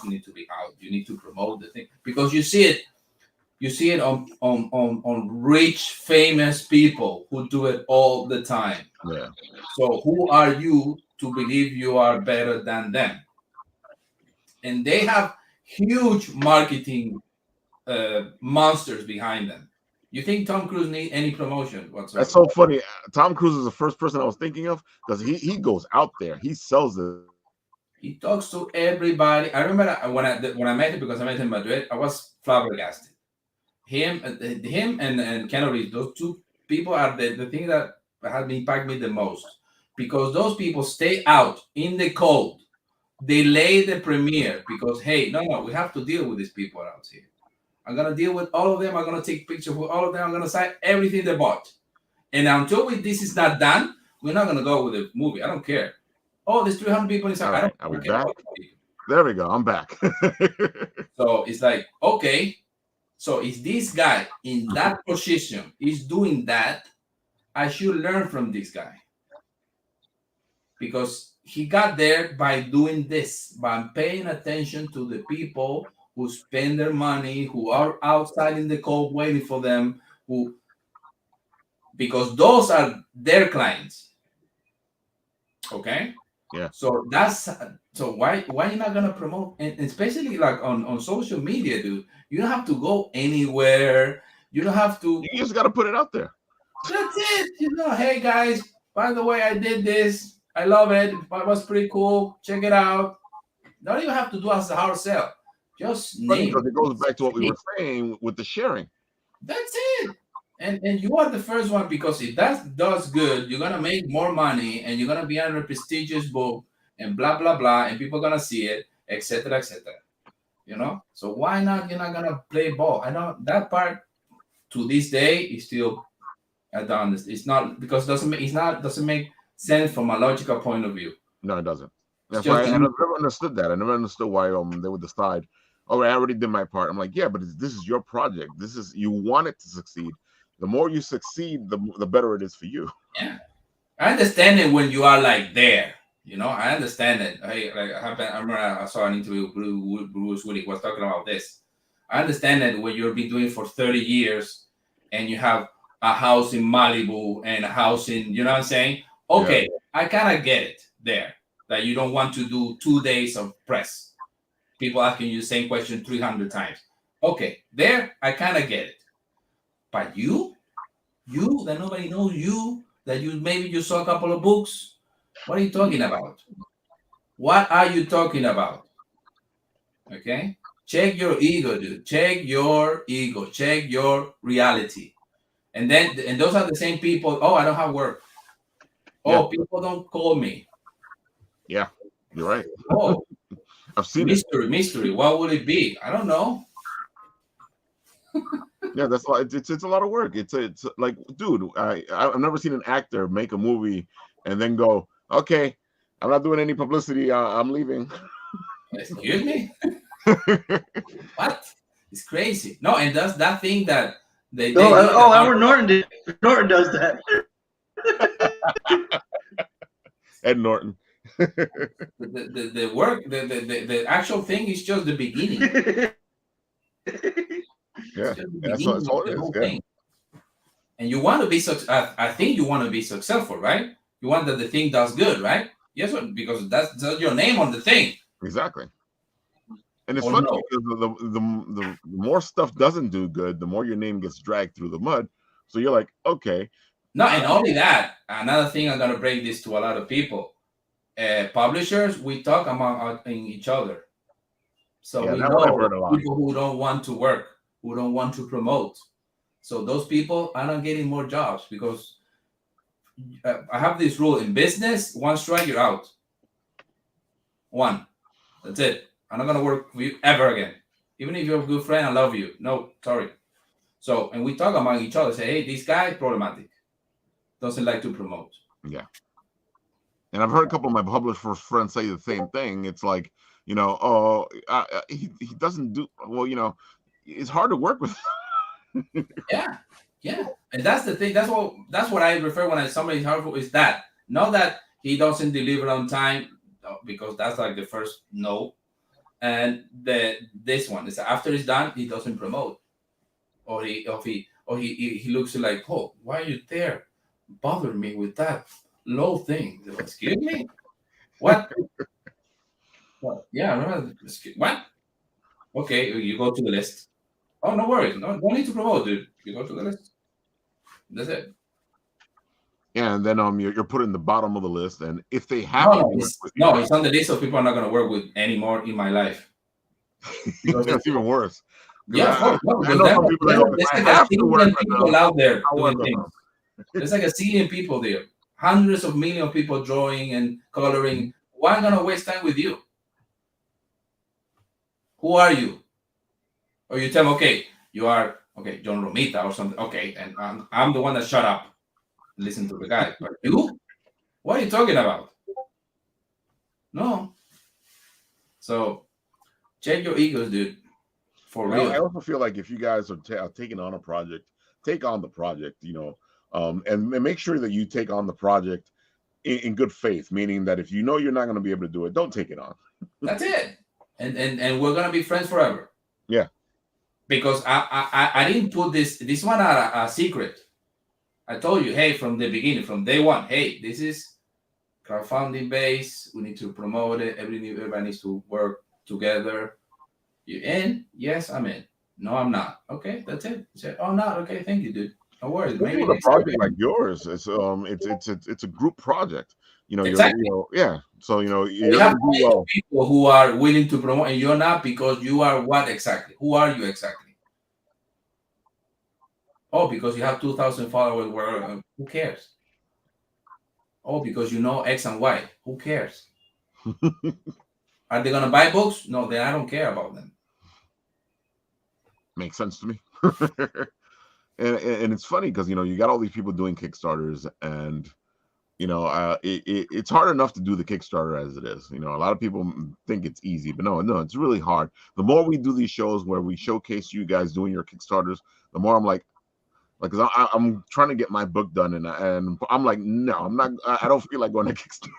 need to be out. You need to promote the thing, because you see it on rich, famous people who do it all the time. Yeah. So who are you to believe you are better than them? And they have huge marketing monsters behind them. You think Tom Cruise need any promotion whatsoever? That's so funny. Tom Cruise is the first person I was thinking of, because he goes out there. He sells it. He talks to everybody. I remember when I met him, because I met him in Madrid, I was flabbergasted. Him and Keanu Reeves, those two people are the thing that has impacted me the most, because those people stay out in the cold, delay the premiere because, hey, no, we have to deal with these people out here. I'm gonna deal with all of them. I'm gonna take pictures with all of them. I'm gonna sign everything they bought, and until this is not done, we're not gonna go with the movie. I don't care. Oh, there's 300 people inside. Right. I don't Are we care. back? There we go. I'm back. So it's like, okay, so is this guy in that position is doing that? I should learn from this guy, because he got there by doing this, by paying attention to the people who spend their money, who are outside in the cold waiting for them, because those are their clients. Okay. Yeah. So why you not gonna promote, and especially like on social media, dude? You don't have to go anywhere. You don't have to. You just got to put it out there. That's it. Hey guys, by the way, I did this. I love it. It was pretty cool. Check it out. Don't even have to do as a hard sell. Just name. Because it goes back to what we were saying with the sharing. That's it. And you are the first one, because if that does good, you're gonna make more money, and you're gonna be under a prestigious book, and blah blah blah, and people are gonna see it, etc. etc. So why not? You're not gonna play ball. I know that part to this day is still, I don't understand. It's not, because it doesn't make sense from a logical point of view. No, it doesn't. That's why I never understood that. I never understood why they would decide, oh, I already did my part. I'm like, yeah, but this is your project. You want it to succeed. The more you succeed, the better it is for you. Yeah, I understand it when you are like there. I understand it. Hey, I remember I saw an interview with Bruce Willis was talking about this. I understand that when you've been doing it for 30 years, and you have a house in Malibu and a house in, you know what I'm saying? Okay, yeah. I kind of get it there, that you don't want to do 2 days of press. People asking you the same question 300 times. Okay, there, I kind of get it. But you that nobody knows you, that maybe you saw a couple of books. What are you talking about? What are you talking about? Okay? Check your ego, dude. Check your ego. Check your reality. And those are the same people. Oh, I don't have work. Oh, yeah. People don't call me. Yeah, you're right. Oh, I've seen mystery. What would it be? I don't know. Yeah, that's it's a lot of work. It's like, dude, I've never seen an actor make a movie and then go, okay, I'm not doing any publicity. I'm leaving. Excuse me. What? It's crazy. No, and that's that thing that they. Edward Norton Norton does that. Ed Norton. The work, the actual thing is just the beginning. Yeah, that's all it is. Yeah. And you want to be I think you want to be successful, right? You want that the thing does good, right? Yes, because that's your name on the thing. Exactly. And it's funny because the more stuff doesn't do good, the more your name gets dragged through the mud. So you're like, okay. No, and only that. Another thing, I'm gonna break this to a lot of people. Publishers, we talk among each other. So we know people who don't want to work, who don't want to promote. So those people are not getting more jobs because I have this rule in business: one strike, you're out. One, that's it. I'm not gonna work with you ever again, even if you're a good friend. I love you. No, sorry. So, and we talk among each other. Say, hey, this guy problematic. Doesn't like to promote. Yeah. And I've heard a couple of my publisher friends say the same thing. It's like, he doesn't do well. It's hard to work with. Yeah, yeah, and that's the thing. That's what I refer when somebody's harmful is that not that he doesn't deliver on time, because that's like the first no, and this one is after it's done he doesn't promote, or he looks like, oh, why are you there, bother me with that low thing? Excuse me, what? What? Yeah, remember, what? Okay, you go to the list. Oh, no worries, no, don't need to promote, dude. You go to the list. That's it. Yeah, and then you're put in the bottom of the list, and if they No, happen no, to work it's, with no, you, it's on the list of people I'm not going to work with anymore in my life. Because that's even worse. 'Cause yeah, of course, no, I because know some people that go, there's I like a have to work zillion with people them. out there I'll doing work with things. them. There's like a zillion people there, hundreds of millions of people drawing and coloring. Why am I going to waste time with you? Who are you? Or you tell me, okay, you are okay, John Romita or something. Okay, and I'm the one that shut up. Listen to the guy, but you, what are you talking about? No. So check your egos, dude. For real. I also feel like if you guys are taking on a project, take on the project, and make sure that you take on the project in good faith, meaning that if you know you're not going to be able to do it, don't take it on. That's it. And we're gonna be friends forever. Yeah. Because I didn't put this one out a secret. I told you, hey, from the beginning, from day one, hey, this is crowdfunding base. We need to promote it. Everybody needs to work together. You in? Yes, I'm in. No, I'm not. Okay, that's it. He said, oh, not okay. Thank you, dude. No worries. Especially Maybe with a next time. project like yours, it's a group project. Exactly. Yeah. So you're You gonna have do well. people who are willing to promote, and you're not, because you are what exactly? Who are you exactly? Oh, because you have 2,000 followers. Where who cares? Oh, because you know X and Y. Who cares? Are they gonna buy books? No, then I don't care about them. Makes sense to me. And it's funny because you got all these people doing Kickstarters, and it's hard enough to do the Kickstarter as it is. A lot of people think it's easy, but no, it's really hard. The more we do these shows where we showcase you guys doing your Kickstarters, the more I'm like, because I'm trying to get my book done, and I'm like, no, I'm not. I don't feel like going to Kickstarter.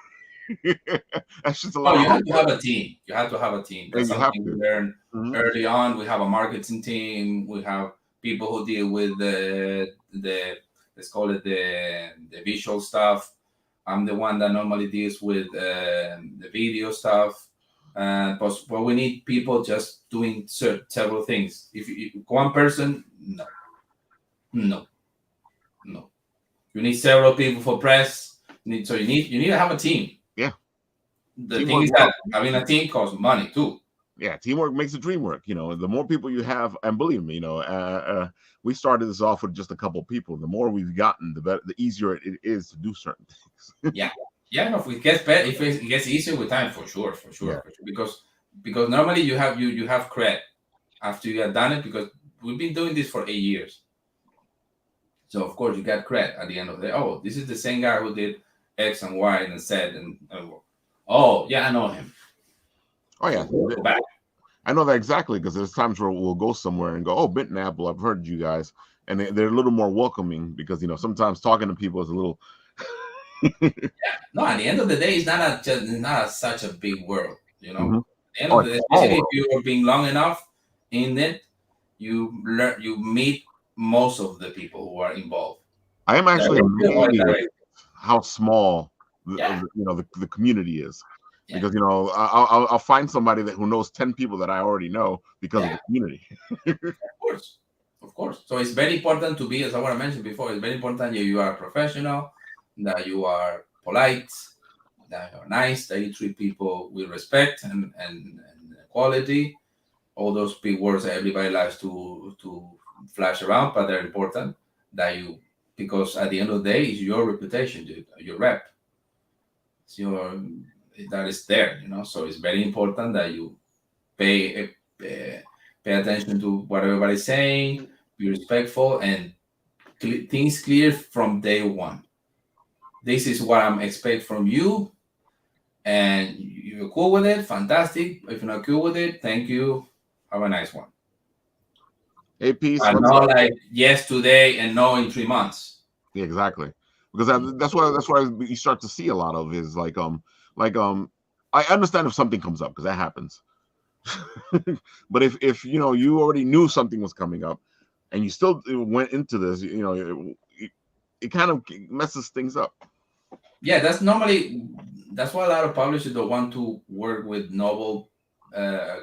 That's just a lot. Oh, you have to have a team. You have to have a team. That's And you have something we to. learned Mhm. early on. We have a marketing team. We have people who deal with the let's call it the visual stuff. I'm the one that normally deals with the video stuff. But we need people just doing several things. If one person, no. You need several people for press. You need to have a team. Yeah. The Teamwork thing is that works. having a team costs money too. Yeah, teamwork makes the dream work. The more people you have, and believe me, we started this off with just a couple of people. The more we've gotten, the better, the easier it is to do certain things. Yeah. No, if it gets better, if it gets easier with time, for sure. Yeah. Because normally you have cred after you have done it, because we've been doing this for 8 years. So of course you get cred at the end of the day. Oh, this is the same guy who did X and Y and Z and oh yeah, I know him. Oh yeah, Go back. I know that exactly, because there's times where we'll go somewhere and go, oh, Bit and Apple, I've heard you guys, and they're a little more welcoming, because sometimes talking to people is a little. No, at the end of the day, it's not such a big world, Mhm. At the end of the day, it's especially if small you are being long enough in it, you meet most of the people who are involved. I am actually amazed Direct. how small Yeah. the community is. Yeah. Because I'll find somebody who knows 10 people that I already know because of the community. Of course. So it's very important to be, as I want to mention before, it's very important that you are professional, that you are polite, that you are nice, that you treat people with respect and quality. All those big words that everybody likes to flash around, but they're important that you, because at the end of the day, it's your reputation, dude, your rep. It's your, that is there, So it's very important that you pay pay attention to what everybody's saying, be respectful, and things clear from day one. This is what I'm expect from you, and you're cool with it, fantastic. If you're not cool with it, thank you. Have a nice one. Hey, Peace. But not like yes today and no in 3 months. Yeah, exactly. Because that's why you start to see a lot of is like I understand if something comes up because that happens. But if you already knew something was coming up and you still went into this, it kind of messes things up. Yeah, that's why a lot of publishers don't want to work with novel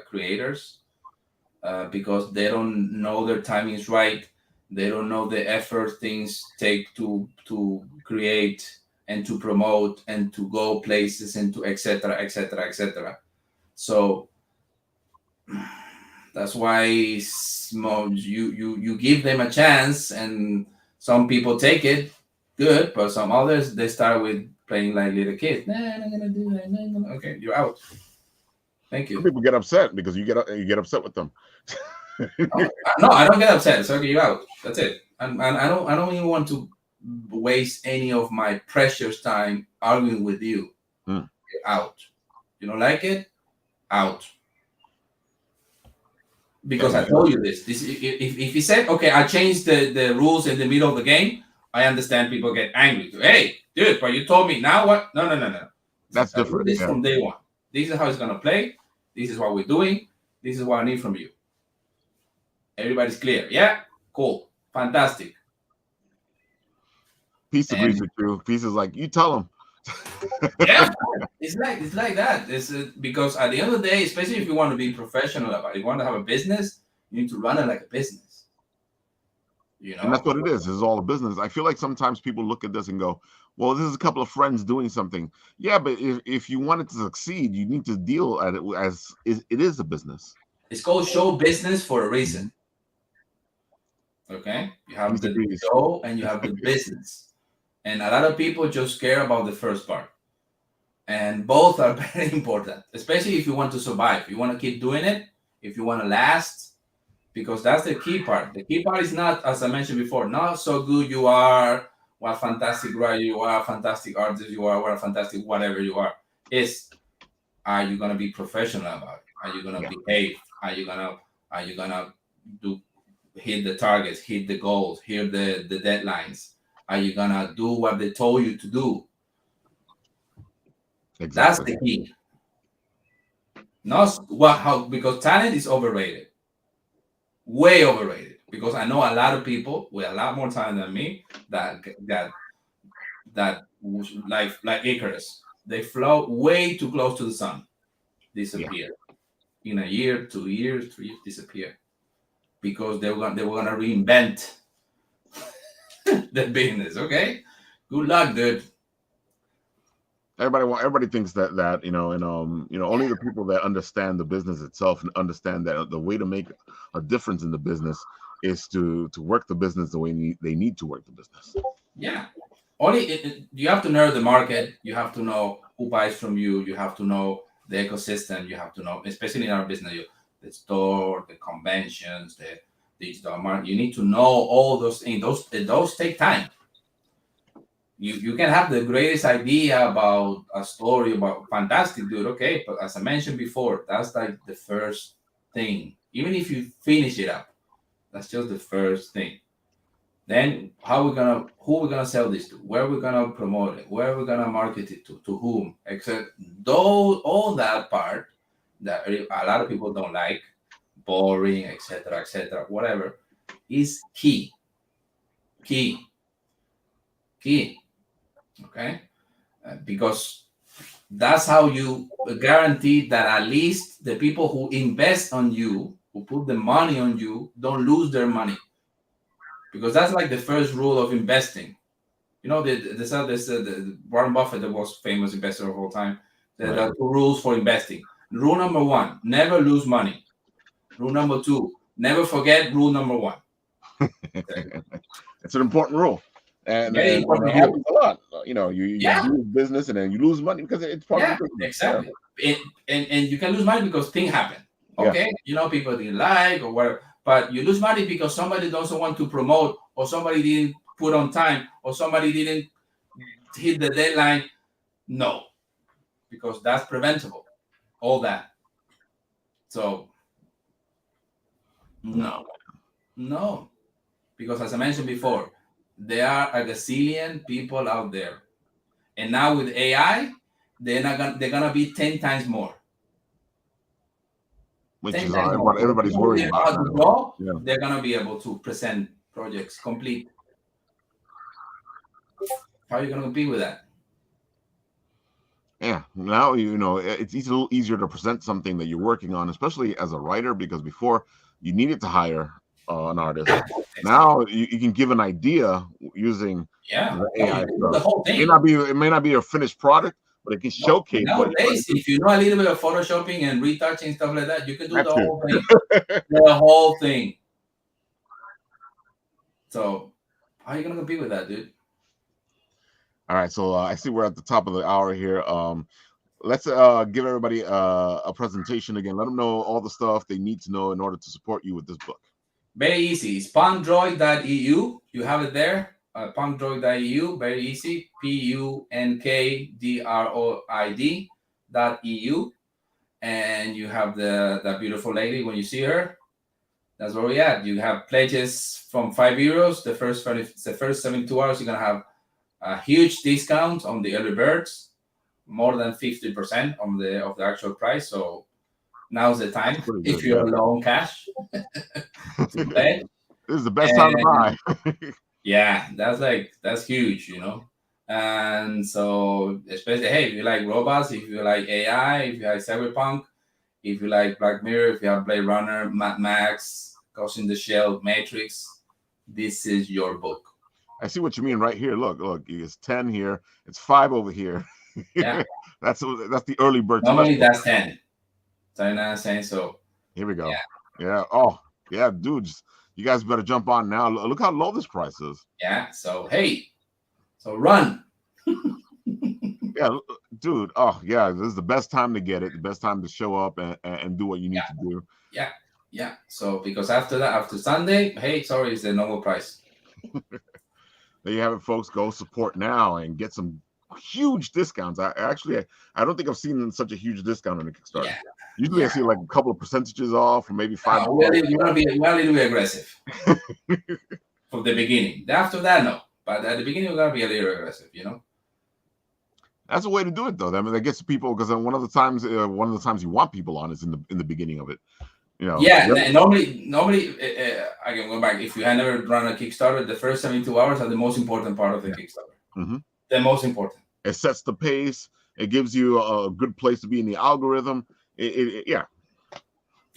creators because they don't know their timing is right. They don't know the effort things take to create and to promote and to go places and to etc. etc. etc. So that's why you give them a chance, and some people take it good, but some others they start with playing like little kids. Nah, I'm not gonna do that. No. Okay, you're out. Thank you. Some people get upset because you get upset with them. No, I don't get upset. So okay, you're out. That's it. And I don't even want to waste any of my precious time arguing with you. You're out. You don't like it? Out. Because I told you this. If he said, okay, I changed the rules in the middle of the game, I understand people get angry. Hey, dude, but you told me now what? No. That's different. This from day one. This is how it's gonna play. This is what we're doing. This is what I need from you. Everybody's clear. Yeah? Cool. Fantastic. Peace agrees with you. Peace is like, you tell him. Yeah, it's like that. It's because at the end of the day, especially if you want to be professional about it, you want to have a business, you need to run it like a business. And that's what it is. It's all a business. I feel like sometimes people look at this and go, well, this is a couple of friends doing something. Yeah, but if you want it to succeed, you need to deal at it as it is a business. It's called show business for a reason. Okay? You have the show and you have the business. And a lot of people just care about the first part. And both are very important, especially if you want to survive. You want to keep doing it, if you want to last, because that's the key part. The key part is not, as I mentioned before, not so good you are, what fantastic writer you are, fantastic artist you are, what a fantastic whatever you are. Are you going to be professional about it? Are you going to behave? Are you gonna hit the targets, hit the goals, hit the deadlines? Are you gonna do what they told you to do? Exactly. That's the key. Not because talent is overrated, way overrated. Because I know a lot of people with a lot more talent than me that like Icarus, they float way too close to the sun, disappear in a year, 2 years, 3 years, disappear because they were gonna reinvent the business. Okay, good luck, dude. Everybody thinks that only the people that understand the business itself and understand that the way to make a difference in the business is to work the business the way they need to work the business. Yeah, you have to know the market. You have to know who buys from you. You have to know the ecosystem. You have to know, especially in our business, the store, the conventions, the digital market. You need to know all those things. Those take time. You can have the greatest idea about a story about fantastic, dude. Okay, but as I mentioned before, that's like the first thing. Even if you finish it up, that's just the first thing. Then who we're gonna sell this to? Where we're gonna promote it? Where we're gonna market it to whom? Except all that part that a lot of people don't like, boring, etc., whatever, is key. Okay, because that's how you guarantee that at least the people who invest on you, who put the money on you, don't lose their money. Because that's like the first rule of investing. You know, the Warren Buffett, the most famous investor of all time. There are 2 rules for investing. Rule number 1, never lose money. Rule number 2, never forget rule number 1. It's an important rule. And Very it important rule. happens a lot. You Yeah. do business and then you lose money because it's part Yeah, of the business. exactly. And you can lose money because things happen. Yeah. Okay, people didn't like or whatever, but you lose money because somebody doesn't want to promote, or somebody didn't put on time, or somebody didn't hit the deadline. No, because that's preventable. All that. So no, because as I mentioned before, there are a gazillion people out there, and now with AI, they're gonna be 10 times more. Which 10 is times more. everybody's worried They know about how to now. draw, Yeah. they're gonna be able to present projects complete. How are you gonna compete with that? Yeah, now it's a little easier to present something that you're working on, especially as a writer, because before you needed to hire an artist. Now you can give an idea using the AI stuff. The whole thing. It may not be a finished product, but it can showcase. Nowadays, if you know a little bit of photoshopping and retouching stuff like that, you can do That's the whole thing. The whole thing. So how are you gonna compete with that, dude? All right, so I see we're at the top of the hour here. Let's give everybody a presentation again. Let them know all the stuff they need to know in order to support you with this book. Very easy. It's punkdroid.eu. You have it there. Punkdroid.eu. Very easy. punkdroid.eu. And you have that beautiful lady when you see her. That's where we at. You have pledges from €5. The first 72 hours, you're gonna have a huge discount on the early birds, more than 50% of the actual price. So now's the time if you're low on cash to play. This is the best time to buy. Yeah, that's huge, And so, especially, hey, if you like robots, if you like AI, if you like cyberpunk, if you like Black Mirror, if you have Blade Runner, Mad Max, Ghost in the Shell, Matrix, this is your book. I see what you mean right here. Look, it's 10 here. It's 5 over here. Yeah, that's the early bird. Normally that's 10. So you know what I'm saying? So here we go. Yeah. Oh, yeah, dudes. You guys better jump on now. Look how low this price is. Yeah. So hey, so run. Yeah, dude. Oh, yeah. This is the best time to get it. The best time to show up and do what you need to do. Yeah. Yeah. So because after that, after Sunday, hey, sorry, it's the normal price. There you have it, folks. Go support now and get some huge discounts. I don't think I've seen such a huge discount on the Kickstarter. Yeah. Usually I see like a couple of percentages off, or maybe 5. You want to be aggressive from the beginning. After that, no. But at the beginning, you gotta be a little aggressive. That's a way to do it, though. I mean, that gets people, because one of the times you want people on is in the beginning of it. Yeah, and normally, I can go back. If you had never run a Kickstarter, the first 72 hours are the most important part of the Kickstarter. Mm-hmm. The most important. It sets the pace. It gives you a good place to be in the algorithm. Yeah,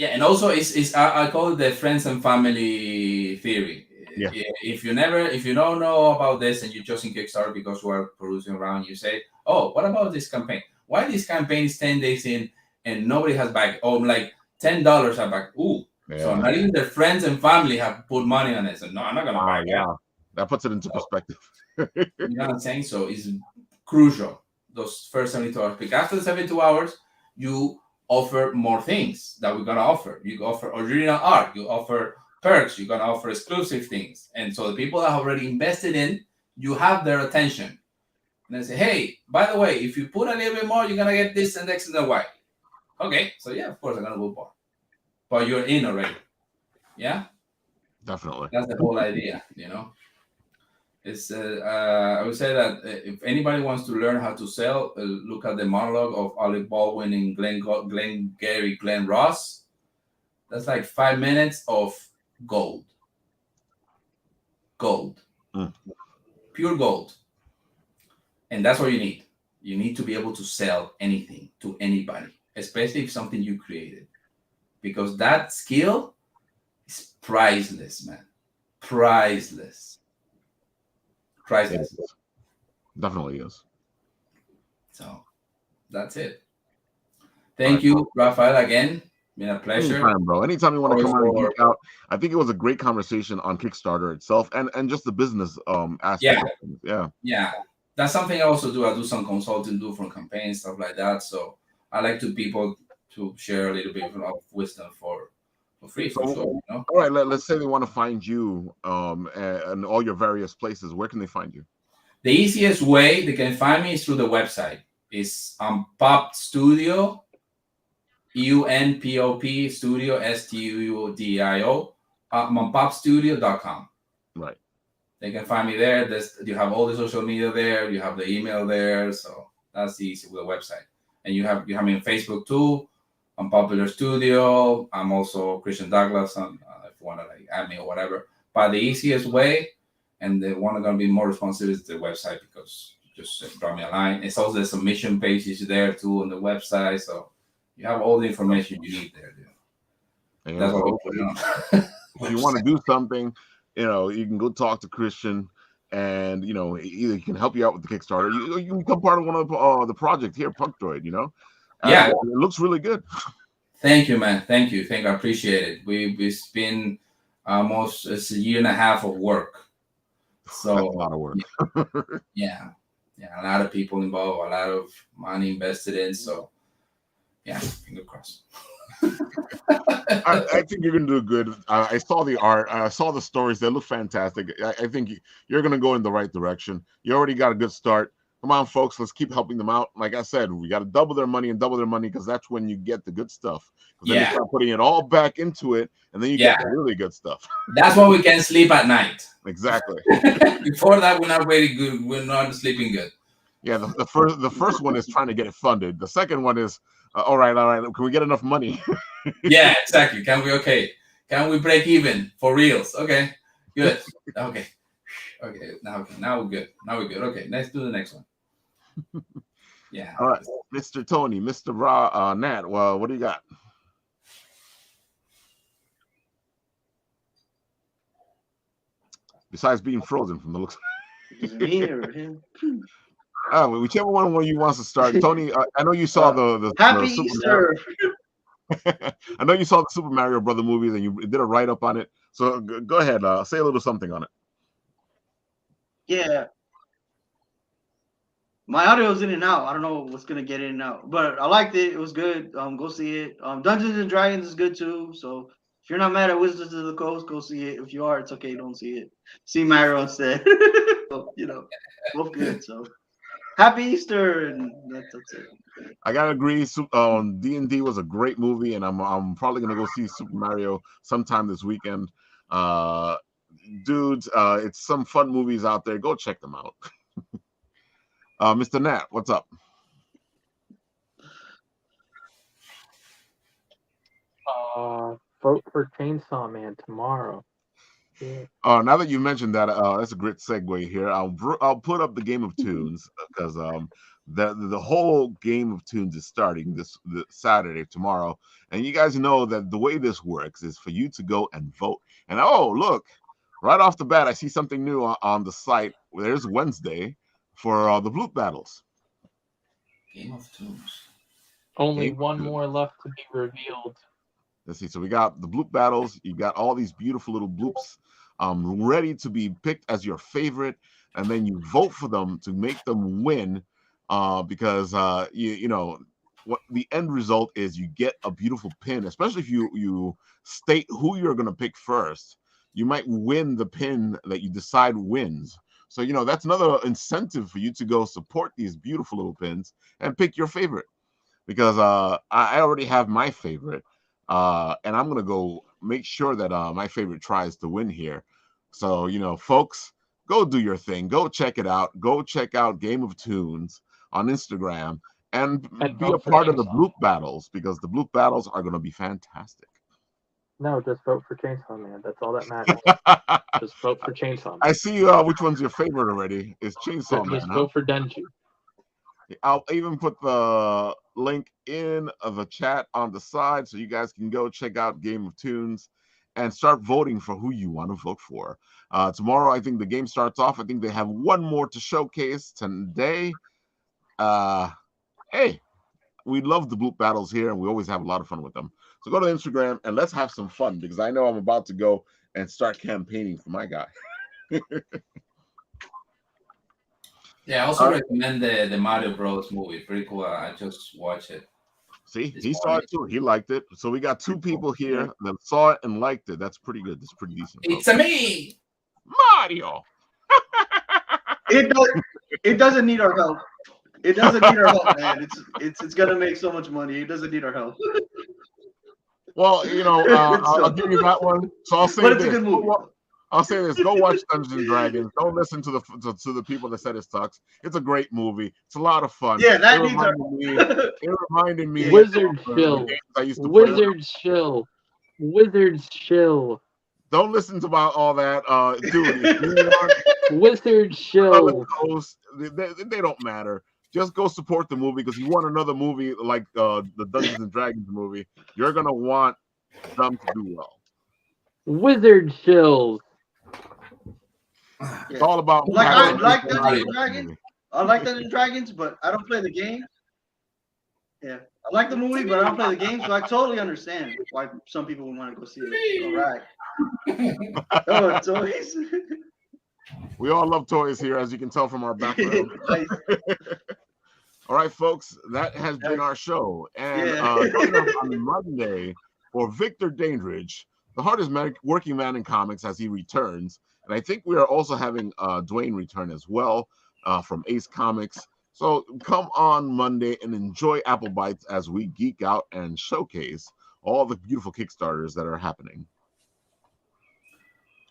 and also it's I call it the friends and family theory. Yeah. If you don't know about this and you're just in Kickstarter because you are producing around, you say, oh, what about this campaign? Why this campaign is 10 days in and nobody has back? Oh, like $10 are back. Ooh. Yeah. So not even their friends and family have put money on it. So no, I'm not gonna buy it. Yeah. That puts it into perspective. You know what I'm saying? So it's crucial, those first 72 hours. Because after the 72 hours, you offer more things that we're gonna offer. You offer original art, you offer perks, you're gonna offer exclusive things. And so the people that have already invested in, you have their attention. And they say, hey, by the way, if you put a little bit more, you're gonna get this and X and the Y. Okay, so yeah, of course I'm gonna put more. But you're in already. Yeah? Definitely. That's the whole idea, It's I would say that if anybody wants to learn how to sell, look at the monologue of Alec Baldwin and Glenn Ross. That's like 5 minutes of gold. Pure gold. And that's what you need. You need to be able to sell anything to anybody, especially if something you created, because that skill is priceless, man. Priceless. It definitely is. So that's it. Thank you, Rafael, again. Been a pleasure. Anytime, bro. Anytime you want to come on and For- geek out. I think it was a great conversation on Kickstarter itself and just the business aspect. Yeah. Of things. Yeah. Yeah, that's something I also do. I do some consulting, do for campaigns, stuff like that. So I like to people to share a little bit of wisdom for free, for So, sure. You know? all right, let's say they want to find you and all your various places. Where can they find you? The easiest way they can find me is through the website. It's Pop Studio, UNPOP Studio, STUDIO, popstudio.com. Right. They can find me there. You have all the social media there. You have the email there. So that's easy with the website. And you have me on Facebook too. I'm Popular Studio. I'm also Christian Douglas. If you want to like add me or whatever. But the easiest way, and the one going to be more responsive, is the website, because just drop me a line. It's also the submission page is there too on the website. So you have all the information you need there. Dude. That's what we're putting on. If you want to do something, you can go talk to Christian, and either he can help you out with the Kickstarter. You can become part of one of the project here, Punkdroid. Yeah, it looks really good. Thank you, man. Thank you. I appreciate it. It's been almost a year and a half of work. So that's a lot of work. yeah, a lot of people involved, a lot of money invested in. So yeah, finger crossed. I think you're gonna do good. I saw the art. I saw the stories. They look fantastic. I think you're gonna go in the right direction. You already got a good start. Come on, folks. Let's keep helping them out. Like I said, we got to double their money, because that's when you get the good stuff. Then you start putting it all back into it, and then you get the really good stuff. That's why we can sleep at night. Exactly. Before that, we're not very good. We're not sleeping good. Yeah, the first one is trying to get it funded. The second one is all right. Can we get enough money? Yeah, exactly. Can we break even for reals? Okay, good. Okay. Now we're good. Okay, let's do the next one. Yeah. All right, Mr. Tony, Mr. Nat. Well, what do you got? Besides being frozen from the looks. Me or him? Whichever one you wants to start. Tony, I know you saw the Happy Super Easter. I know you saw the Super Mario Brother movies, and you did a write up on it. So go ahead, say a little something on it. Yeah. My audio was in and out. I don't know what's gonna get in and out, but I liked it. It was good. Go see it. Dungeons and Dragons is good too. So if you're not mad at Wizards of the Coast, go see it. If you are, it's okay. Don't see it. See Mario instead. So, both good. So happy Easter, and that's it. I gotta agree. D&D was a great movie, and I'm probably gonna go see Super Mario sometime this weekend. Dudes, it's some fun movies out there. Go check them out. Mr. Nat, what's up? Vote for Chainsaw Man tomorrow. Yeah. Now that you mentioned that, that's a great segue here. I'll put up the Game of Tunes, because the whole Game of Tunes is starting this Saturday, tomorrow, and you guys know that the way this works is for you to go and vote. And look, right off the bat, I see something new on the site. There's Wednesday for the Bloop Battles. Game of Tunes. Only one more left to be revealed. Let's see. So we got the Bloop Battles. You got all these beautiful little bloops ready to be picked as your favorite, and then you vote for them to make them win, because what the end result is, you get a beautiful pin, especially if you state who you're going to pick first. You might win the pin that you decide wins. So that's another incentive for you to go support these beautiful little pins and pick your favorite, because I already have my favorite, and I'm going to go make sure that my favorite tries to win here. So folks, go do your thing. Go check it out. Go check out Game of Tunes on Instagram, and be a part of the Bloop Battles, because the Bloop Battles are going to be fantastic. No, just vote for Chainsaw Man. That's all that matters. Just vote for Chainsaw Man. I see which one's your favorite already. It's Chainsaw Man. Just vote for Denji. I'll even put the link in the chat on the side, so you guys can go check out Game of Tunes and start voting for who you want to vote for. Tomorrow, I think the game starts off. I think they have one more to showcase today. Hey, we love the Bloop battles here, and we always have a lot of fun with them. So go to Instagram and let's have some fun, because I know I'm about to go and start campaigning for my guy. Yeah, I also recommend the Mario Bros movie. Pretty cool. I just watched it. See, he saw it too. He liked it. So we got 2 people here that saw it and liked it. That's pretty good. That's pretty decent. It's a me, Mario. It doesn't need our help. It doesn't need our help, man. It's gonna make so much money. It doesn't need our help. Well, I'll give you that one. So I'll say But it's this. a good movie. I'll say this: go watch Dungeons and Dragons. Don't listen to the people that said it sucks. It's a great movie. It's a lot of fun. Yeah, that it needs our. reminded me. Wizard of the chill. games I used to play. Wizard chill. Wizard chill. Don't listen to about all that, dude. If you want Wizard chill. Coast, they don't matter. Just go support the movie, because you want another movie like the Dungeons and Dragons movie. You're gonna want them to do well. Wizard chills. It's all about I like Dungeons and Dragons. I like Dungeons and Dragons, but I don't play the game. Yeah, I like the movie, but I don't play the game, so I totally understand why some people would want to go see it. All right. Oh, toys. We all love toys here, as you can tell from our background. Nice. All right, folks, that has been our show. And join us on Monday for Victor Dandridge, the hardest working man in comics, as he returns. And I think we are also having Dwayne return as well from Ace Comics. So come on Monday and enjoy Apple Bites as we geek out and showcase all the beautiful Kickstarters that are happening.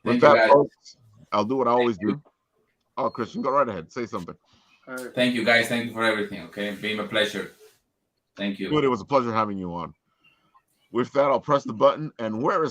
With that, folks, I'll do what I always do. Oh, Christian, go right ahead. Say something. Thank you, guys. Thank you for everything. Okay, being a pleasure. Thank you. Good. It was a pleasure having you on. With that, I'll press the button, and where is